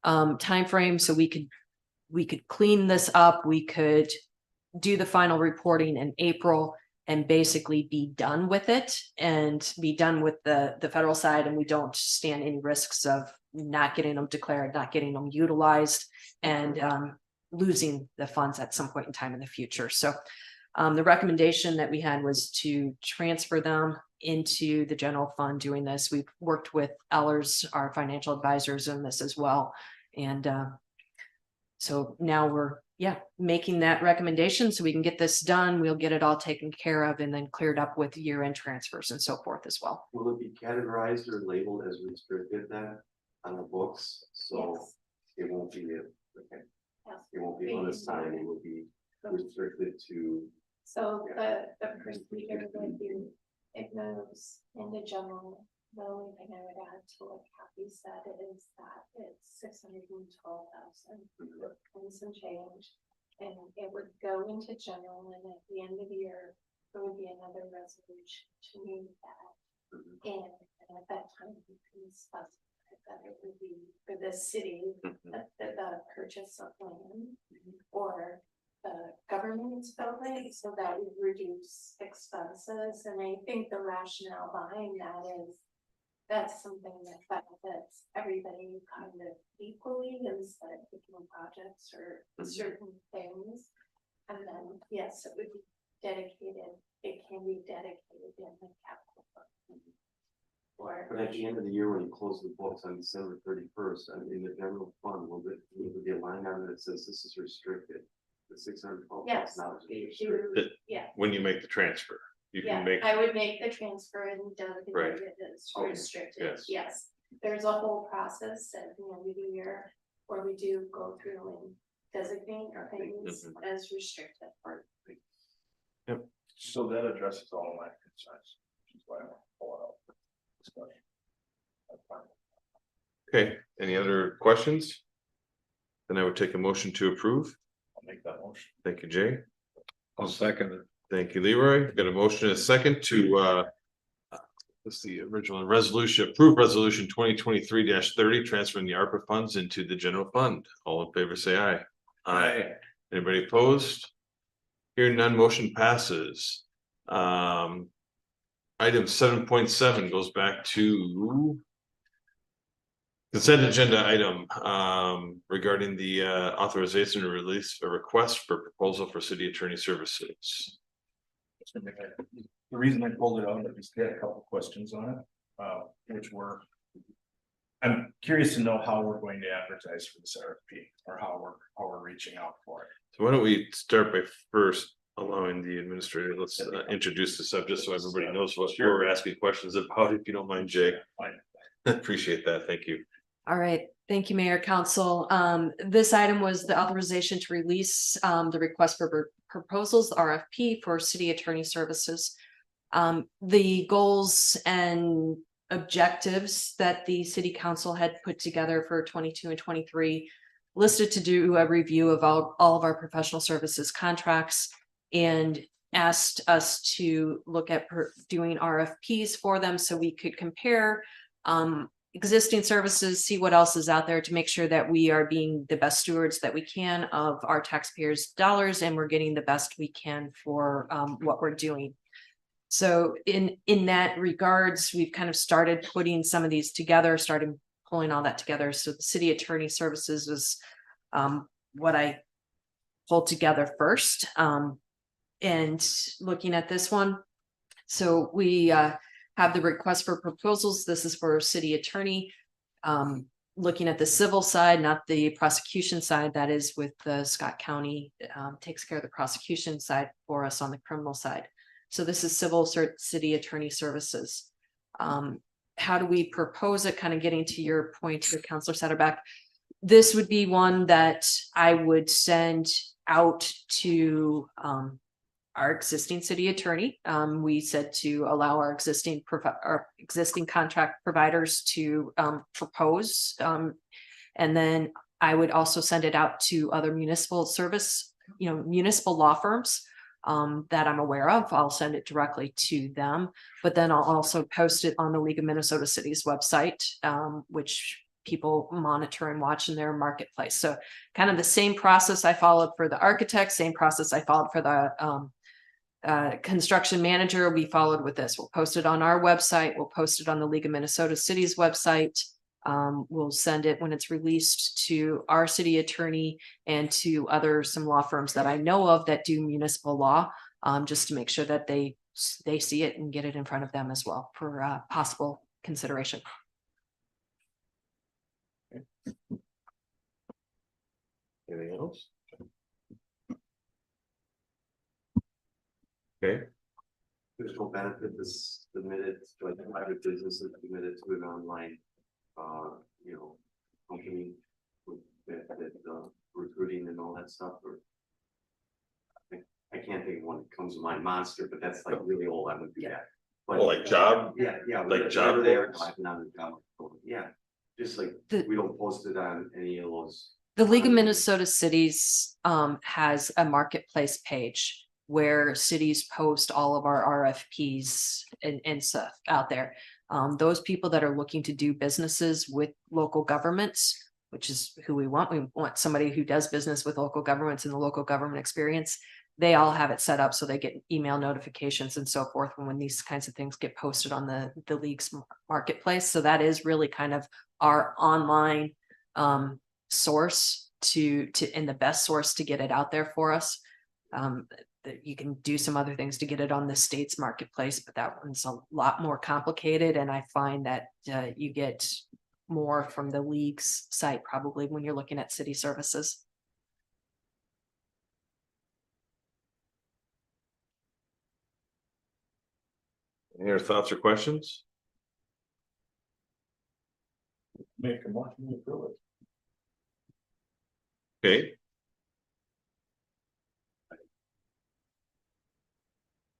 timeframe, so we could clean this up. We could do the final reporting in April and basically be done with it and be done with the federal side, and we don't stand any risks of not getting them declared, not getting them utilized, and losing the funds at some point in time in the future. So the recommendation that we had was to transfer them into the general fund doing this. We've worked with Ellers, our financial advisors, in this as well. And so now we're making that recommendation so we can get this done. We'll get it all taken care of and then cleared up with year-end transfers and so forth as well. Will it be categorized or labeled as restricted then on the books? So Yes. it won't be, okay, Yes. it won't be unassigned, it will be restricted to. So the procedure would be, it moves into general. The only thing I would add to what Kathy said is that it's 612,000 and some change. And it would go into general, and at the end of the year, there would be another resolution to move that in. And at that time, you can specify that it would be for the city, the purchase of land or the government's building, so that would reduce expenses. And I think the rationale behind that is that's something that benefits everybody kind of equally instead of picking projects or certain things. And then, yes, it would be dedicated, it can be dedicated in the capital fund. But at the end of the year, when you close the books on December 31st, I mean, in the general fund, will there be a line on it that says this is restricted? The $612,000 Yes, is we restricted. do, yeah. When you make the transfer, you Yeah, can make, I would make the transfer and Right. designate it as Okay, restricted, yes. yes. There's a whole process at the end of the year where we do go through and designate things as restricted or. So that addresses all of my concerns, which is why I want to pull it out. Discussion. That's fine. Okay, any other questions? Then I would take a motion to approve. I'll make that motion. Thank you, Jay. I'll second it. Thank you, Leroy. Got a motion and a second to let's see, original resolution, approved resolution 2023-30, transferring the ARPA funds into the general fund. All in favor, say aye. Aye. Anybody opposed? Hearing none, motion passes. Item 7.7 goes back to consent agenda item regarding the authorization to release a request for proposal for city attorney services. The reason I pulled it out, I just had a couple of questions on it, which were. I'm curious to know how we're going to advertise for this RFP or how we're reaching out for it. So why don't we start by first allowing the administrator, let's introduce the subject so everybody knows what we're asking questions about, if you don't mind, Jay. Fine. Appreciate that, thank you. All right, thank you, Mayor, Council. This item was the authorization to release the request for proposals, RFP for city attorney services. The goals and objectives that the city council had put together for 22 and 23 listed to do a review of all of our professional services contracts and asked us to look at doing RFPs for them so we could compare existing services, see what else is out there to make sure that we are being the best stewards that we can of our taxpayers' dollars and we're getting the best we can for what we're doing. So in that regards, we've kind of started putting some of these together, started pulling all that together. So the city attorney services was what I pulled together first. And looking at this one, so we have the request for proposals. This is for city attorney. Looking at the civil side, not the prosecution side, that is with the Scott County, takes care of the prosecution side for us on the criminal side. So this is civil city attorney services. How do we propose it? Kind of getting to your point here, Councilor Satterbeck. This would be one that I would send out to our existing city attorney. We said to allow our existing contract providers to propose. And then I would also send it out to other municipal law firms that I'm aware of. I'll send it directly to them, but then I'll also post it on the League of Minnesota Cities website, which people monitor and watch in their marketplace. So kind of the same process I followed for the architect, same process I followed for the construction manager, we followed with this. We'll post it on our website. We'll post it on the League of Minnesota Cities website. We'll send it when it's released to our city attorney and to some law firms that I know of that do municipal law, just to make sure that they see it and get it in front of them as well for possible consideration. Anything else? Okay. There's no benefit this submitted to like private businesses submitted to an online, company with recruiting and all that stuff, or. I can't think of one that comes to mind, Monster, but that's like really old, I would do that. But Oh, like job? Yeah, Like job whatever they are, boards? not a job board, yeah, just like, we don't post it on any of those. The League of Minnesota Cities has a marketplace page where cities post all of our RFPs and stuff out there. Those people that are looking to do businesses with local governments, which is who we want somebody who does business with local governments and the local government experience. They all have it set up so they get email notifications and so forth when these kinds of things get posted on the league's marketplace. So that is really kind of our online source and the best source to get it out there for us. You can do some other things to get it on the state's marketplace, but that one's a lot more complicated. And I find that you get more from the league's site probably when you're looking at city services. Any other thoughts or questions? Make a motion to approve it. Okay.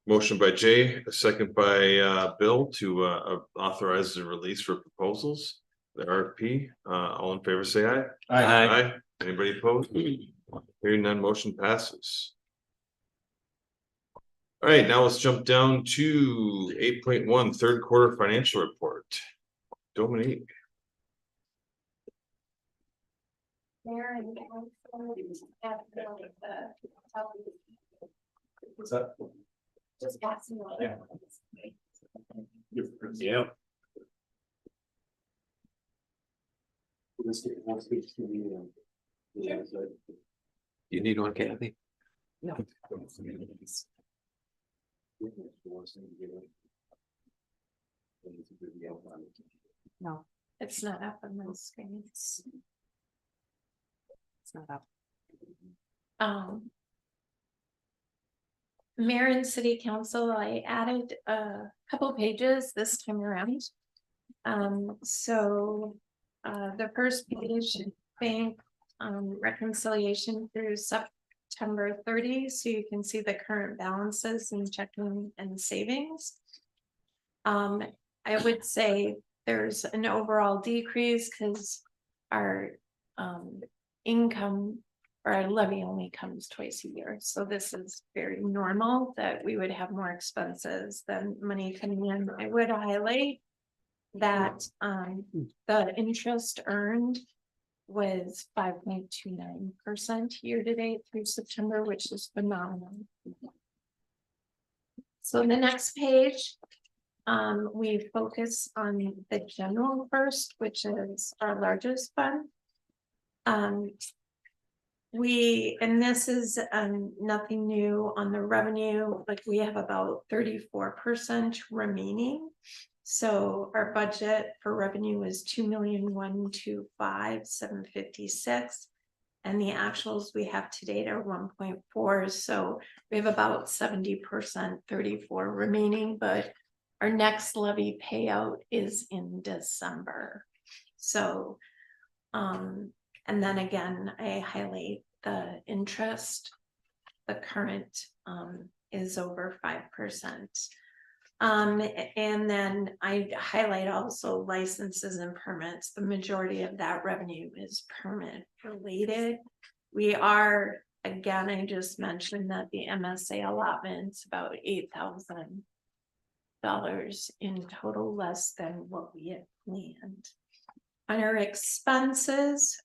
Motion by Jay, a second by Bill to authorize the release for proposals, the RFP. All in favor, say aye. Aye. Anybody opposed? Hearing none, motion passes. All right, now let's jump down to 8.1, third quarter financial report. Dominique. Mayor and council have What's that? just passing. Yeah. Yeah. You need one, Kathy? No. No, It's not up on my screen. it's not up. Mayor and city council, I added a couple pages this time around. So, the first page, bank, reconciliation through September 30, so you can see the current balances in checking and savings. I would say there's an overall decrease because our, income or our levy only comes twice a year. So this is very normal that we would have more expenses than money coming in. I would highlight that the interest earned was 5.29% year to date through September, which is phenomenal. So the next page, we focus on the general first, which is our largest fund. And this is nothing new on the revenue, like we have about 34% remaining. So our budget for revenue is 2,125,756. And the actuals we have to date are 1.4. So we have about 70%, 34 remaining, but our next levy payout is in December. So, and then again, I highlight the interest. The current is over 5%. And then I highlight also licenses and permits. The majority of that revenue is permit related. We are, again, I just mentioned that the MSA allotment's about $8,000 in total, less than what we had planned. On our expenses,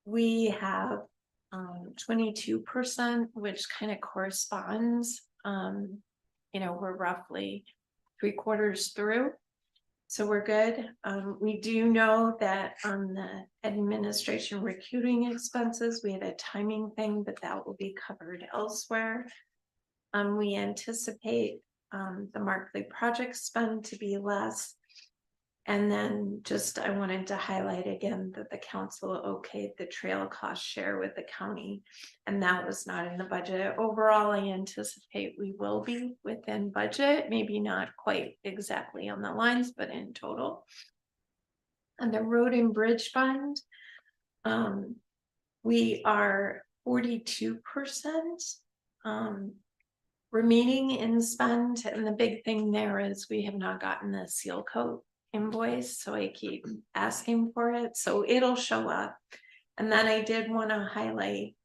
we have 22%, which kind of corresponds. We're roughly 3/4 through, so we're good. We do know that on the administration recruiting expenses, we had a timing thing, but that will be covered elsewhere. We anticipate the Markley project spend to be less. And then I wanted to highlight again that the council okayed the trail cost share with the county, and that was not in the budget. Overall, I anticipate we will be within budget, maybe not quite exactly on the lines, but in total. And the road and bridge fund, we are 42% remaining in spend, and the big thing there is we have not gotten the seal coat invoice, so I keep asking for it, so it'll show up. And then I did want to highlight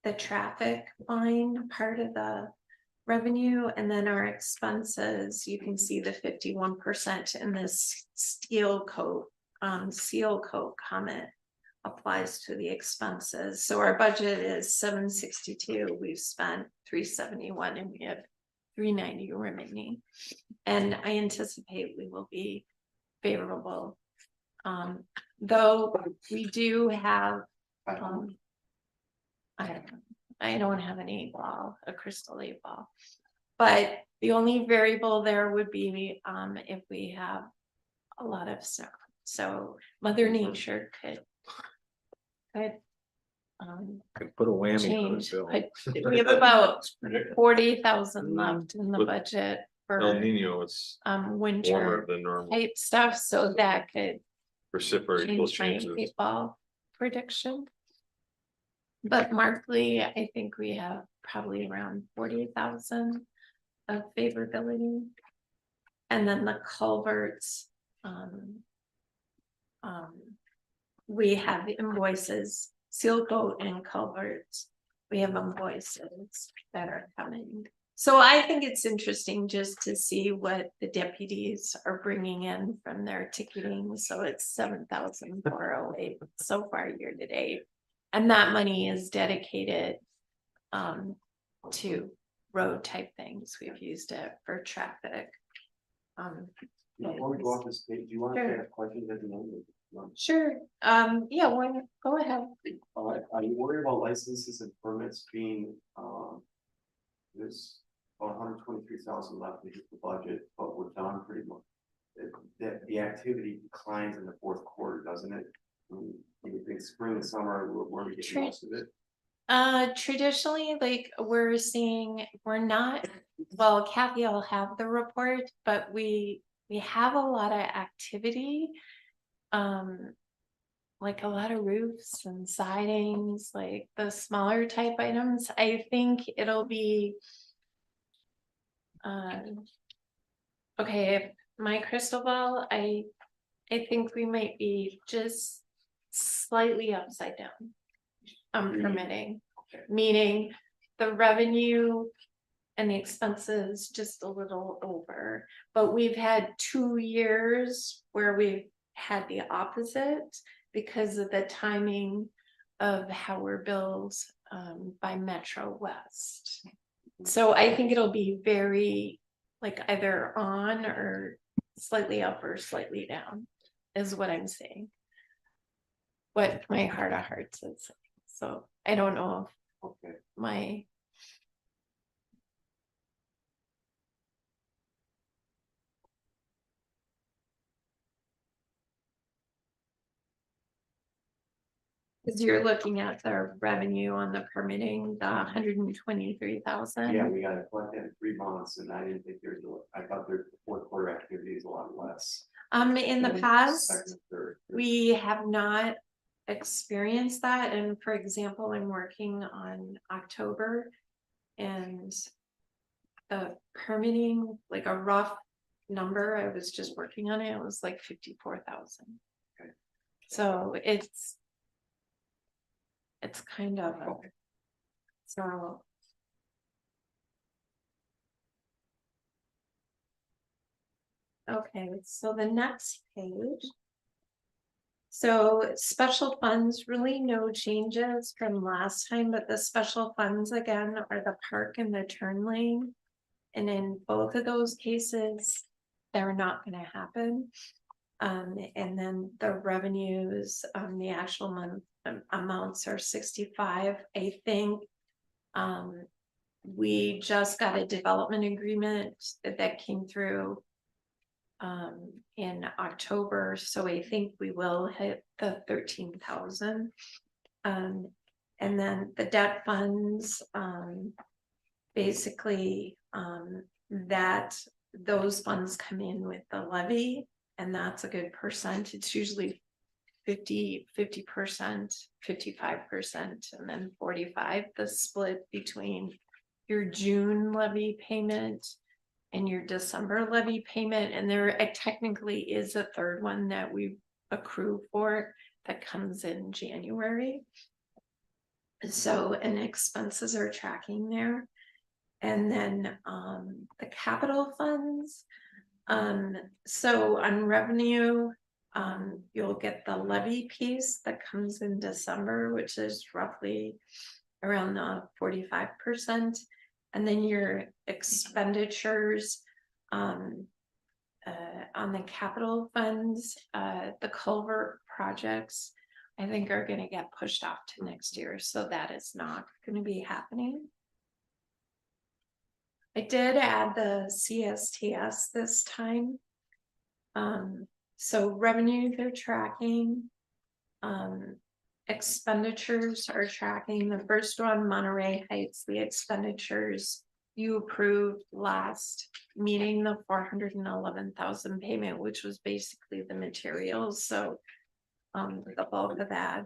the traffic line part of the revenue, and then our expenses. You can see the 51% in this seal coat comment applies to the expenses. So our budget is 762, we've spent 371, and we have 390 remaining, and I anticipate we will be favorable. Though we do have, I don't have an 8 ball, a crystal 8 ball, but the only variable there would be if we have a lot of snow. So Mother Nature could put a whammy on change, it, Bill. but we have about 40,000 left in the With budget El for Nino, it's warmer winter than normal. type stuff, so that could Precipitates will change my change. 8 ball prediction. But Markley, I think we have probably around 40,000 of favorability. And then the culverts, we have invoices, seal coat and culverts. We have invoices that are coming. So I think it's interesting just to see what the deputies are bringing in from their ticketing. So it's 7,408 so far year to date. And that money is dedicated to road type things. We've used it for traffic. Before we go off this page, do you want to Sure. ask questions at the end? Sure, yeah, go ahead. Are you worried about licenses and permits being, there's about 123,000 left to hit the budget, but we're done pretty much. The activity declines in the fourth quarter, doesn't it? You think spring and summer, where we get most of it? Traditionally, like we're seeing, we're not, well, Kathy will have the report, but we have a lot of activity. Like a lot of roofs and sidings, like the smaller type items. I think it'll be okay, if my crystal ball, I think we might be just slightly upside down. Permitting, meaning the revenue and the expenses just a little over, but we've had 2 years where we've had the opposite because of the timing of how we're billed by Metro West. So I think it'll be very like either on or slightly up or slightly down is what I'm saying. What my heart of hearts is. So I don't know if my because you're looking at the revenue on the permitting, the 123,000. Yeah, we gotta collect that in 3 months, and I didn't think I thought the fourth quarter activity is a lot less. In the than past, second and third. we have not experienced that. And for example, I'm working on October and the permitting, like a rough number, I was just working on it, it was like 54,000. Okay. So it's kind of so. Okay, so the next page. So special funds, really no changes from last time, but the special funds again are the park and the turn lane. And in both of those cases, they're not gonna happen. And then the revenues, the actual month amounts are 65, I think. We just got a development agreement that came through in October, so I think we will hit the 13,000. And then the debt funds, basically, that those funds come in with the levy, and that's a good percent. It's usually 50%, 55%, and then 45%, the split between your June levy payment and your December levy payment. And there technically is a third one that we accrue for that comes in January. So, and expenses are tracking there. And then the capital funds. So on revenue, you'll get the levy piece that comes in December, which is roughly around 45%. And then your expenditures on the capital funds, the culvert projects, I think are going to get pushed off to next year. So that is not going to be happening. I did add the CSTS this time. So revenue they're tracking. Expenditures are tracking. The first one, Monterey Heights, the expenditures you approved last meeting, the 411,000 payment, which was basically the materials. So the bulk of that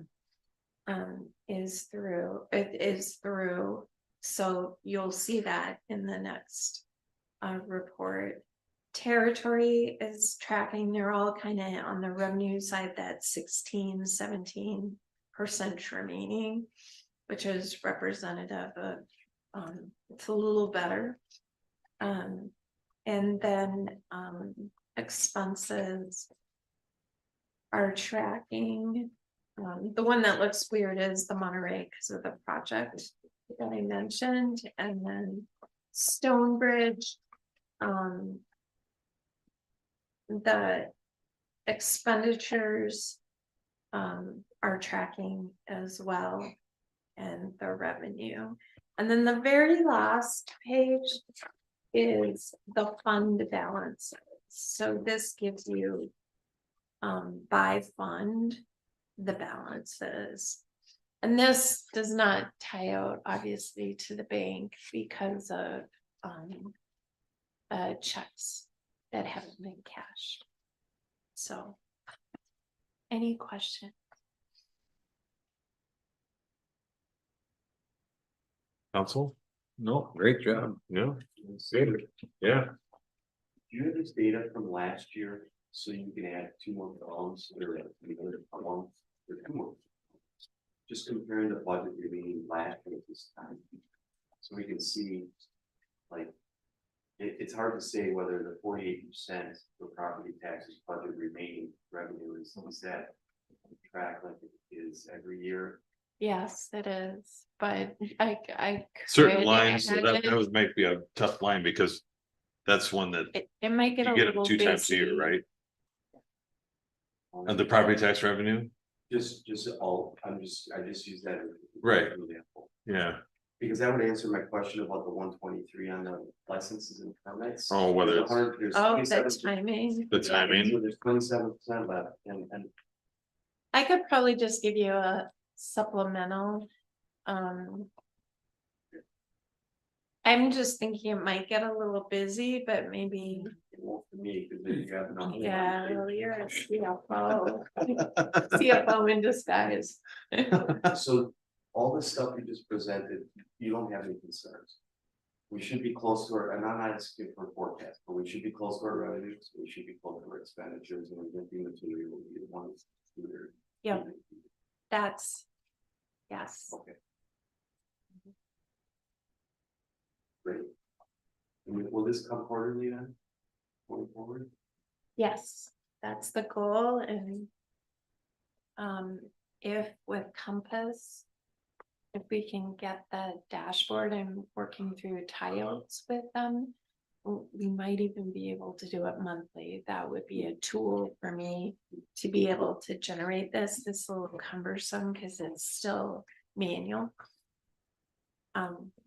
is through, it is through, so you'll see that in the next report. Territory is tracking, they're all kind of on the revenue side, that 16-17% remaining, which is representative of, it's a little better. And then expenses are tracking. The one that looks weird is the Monterey because of the project that I mentioned, and then Stonebridge. The expenditures are tracking as well, and the revenue. And then the very last page is the fund balance. So this gives you by fund the balances. And this does not tie out obviously to the bank because of checks that haven't been cashed. So, any question? Council? No, great job. No, good, yeah. Do you have this data from last year, so you can add 2 more columns, or either a month or 2 more? Just comparing the budget remaining last year at this time, so we can see, like, it's hard to say whether the 48% for property taxes budget remaining revenue is that track like it is every year. Yes, it is, but I Certain could lines, so add that it. was might be a tough line because that's one that It might get you a get them little 2 times a year, busy. right? And the property tax revenue, Just all, I just use that as an Right. example. yeah, Because that would answer my question about the 123 on the licenses and permits. Oh, whether it's- There's Oh, the 27 timing. the timing, So there's 27% left, and I could probably just give you a supplemental. I'm just thinking it might get a little busy, but maybe, it won't for me, because then you have enough. yeah, well, you're a CFO. CFO in disguise. So all the stuff you just presented, you don't have any concerns. We should be close to our, and I'm not asking for a forecast, but we should be close to our revenues, we should be close to our expenditures, and we're going to be the ones either. Yep. That's, yes. Okay. Great. And will this come quarterly then? Going forward? Yes, that's the goal, and if with Compass, if we can get the dashboard and working through tie-outs with them, we might even be able to do it monthly. That would be a tool for me to be able to generate this. This is a little cumbersome because it's still manual.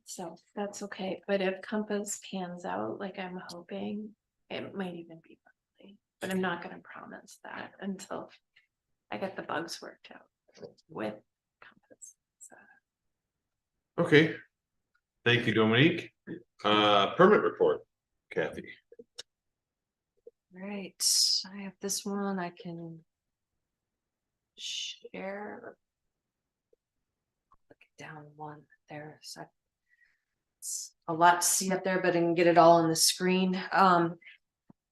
So that's okay, but if Compass pans out like I'm hoping, it might even be monthly, but I'm not gonna promise that until I get the bugs worked out with Compass. So. okay. Thank you, Dominique. Permit report, Kathy. Right, I have this one, I can share. Look it down one there, so it's a lot to see up there, but I can get it all on the screen.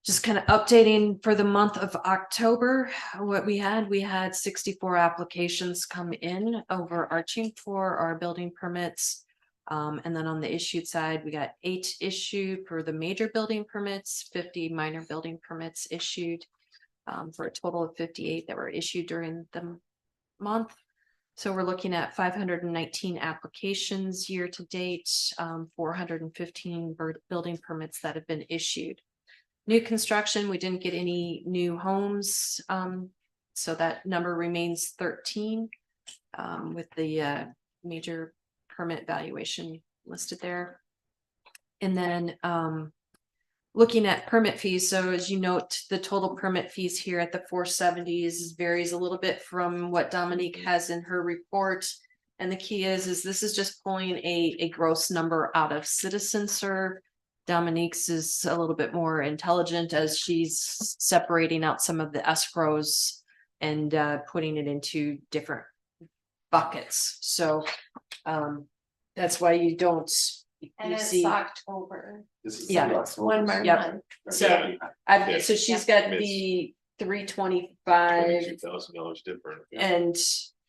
Just kind of updating for the month of October, what we had 64 applications come in overarching for our building permits. And then on the issued side, we got 8 issued for the major building permits, 50 minor building permits issued. For a total of 58 that were issued during the month. So we're looking at 519 applications year to date, 415 building permits that have been issued. New construction, we didn't get any new homes, so that number remains 13 with the major permit valuation listed there. And then looking at permit fees, so as you note, the total permit fees here at the 470s varies a little bit from what Dominique has in her report. And the key is this is just pulling a gross number out of CitizenServe. Dominique's is a little bit more intelligent as she's separating out some of the escrows and putting it into different buckets, so. That's why you don't. And You it's see, October, This is Yeah. one more Yep. month. so, so she's got the $325 $22,000 different. and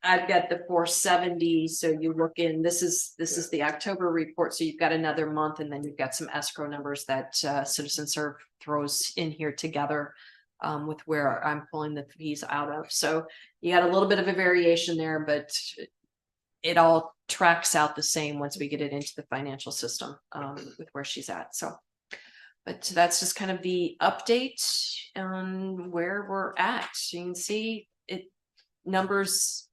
I've got the 470, so you look in, this is the October report, so you've got another month, and then you've got some escrow numbers that Citizen Serve throws in here together. With where I'm pulling the fees out of, so you got a little bit of a variation there, but it all tracks out the same once we get it into the financial system, with where she's at, so. But that's just kind of the update on where we're at. You can see it, numbers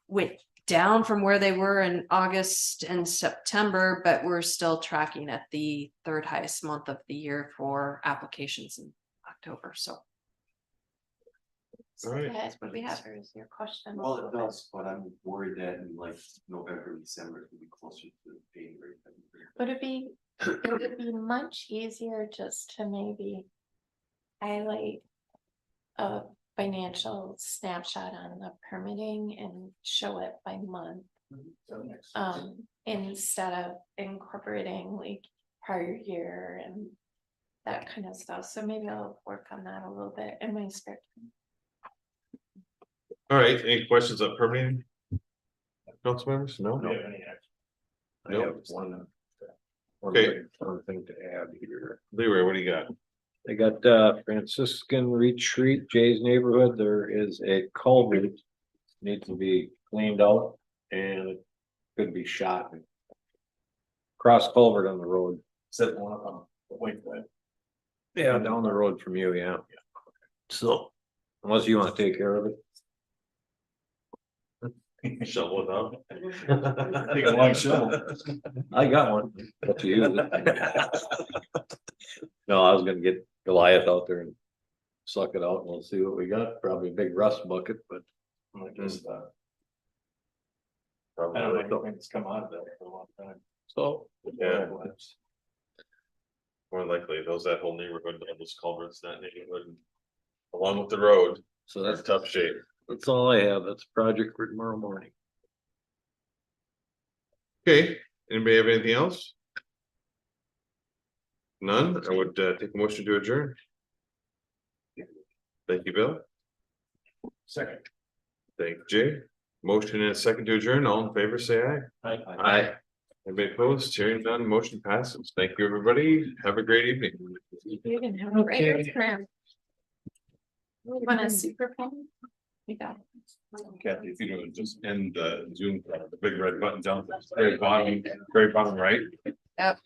went down from where they were in August and September, but we're still tracking at the third highest month of the year for applications in October, so. So Alright. that what we have is your question. a Well, little it bit. does, but I'm worried that in like November, December, it'll be closer to January. February. It would be much easier just to maybe highlight a financial snapshot on the permitting and show it by month. Instead of incorporating like prior year and that kind of stuff. So maybe I'll work on that a little bit in my script. All right, any questions on permitting? Council members? No? Do you have any action? I have one. Okay. One thing to add here. Leroy, what do you got? They got Franciscan Retreat, Jay's neighborhood. There is a culvert. Needs to be cleaned out and it could be shot. Cross culvert on the road. Set one up on the way to that. Yeah, down the road from you, yeah. So, unless you wanna take care of it. Shovel it up. Take a long shovel. I got one. But you use it. No, I was gonna get Goliath out there and suck it out and we'll see what we got. Probably a big rust bucket, but Just, I don't Probably. know anything that's come out of that for a long time. so. Yeah. More likely, those, that whole neighborhood, those culverts, that neighborhood. Along with the road, So that's that's, tough shape. that's all I have. That's a project for tomorrow morning. Okay, anybody have anything else? None, I would take a motion to adjourn. Thank you, Bill. Second. Thank you, Jay. Motion and a second to adjourn, all in favor, say aye. Aye. Anybody opposed? Hearing none, motion passes. Thank you, everybody. Have a great evening. You can have a great time. Want a super phone? You got it. Kathy, if you would just end the Zoom, the big red button down, very bottom right. Yep.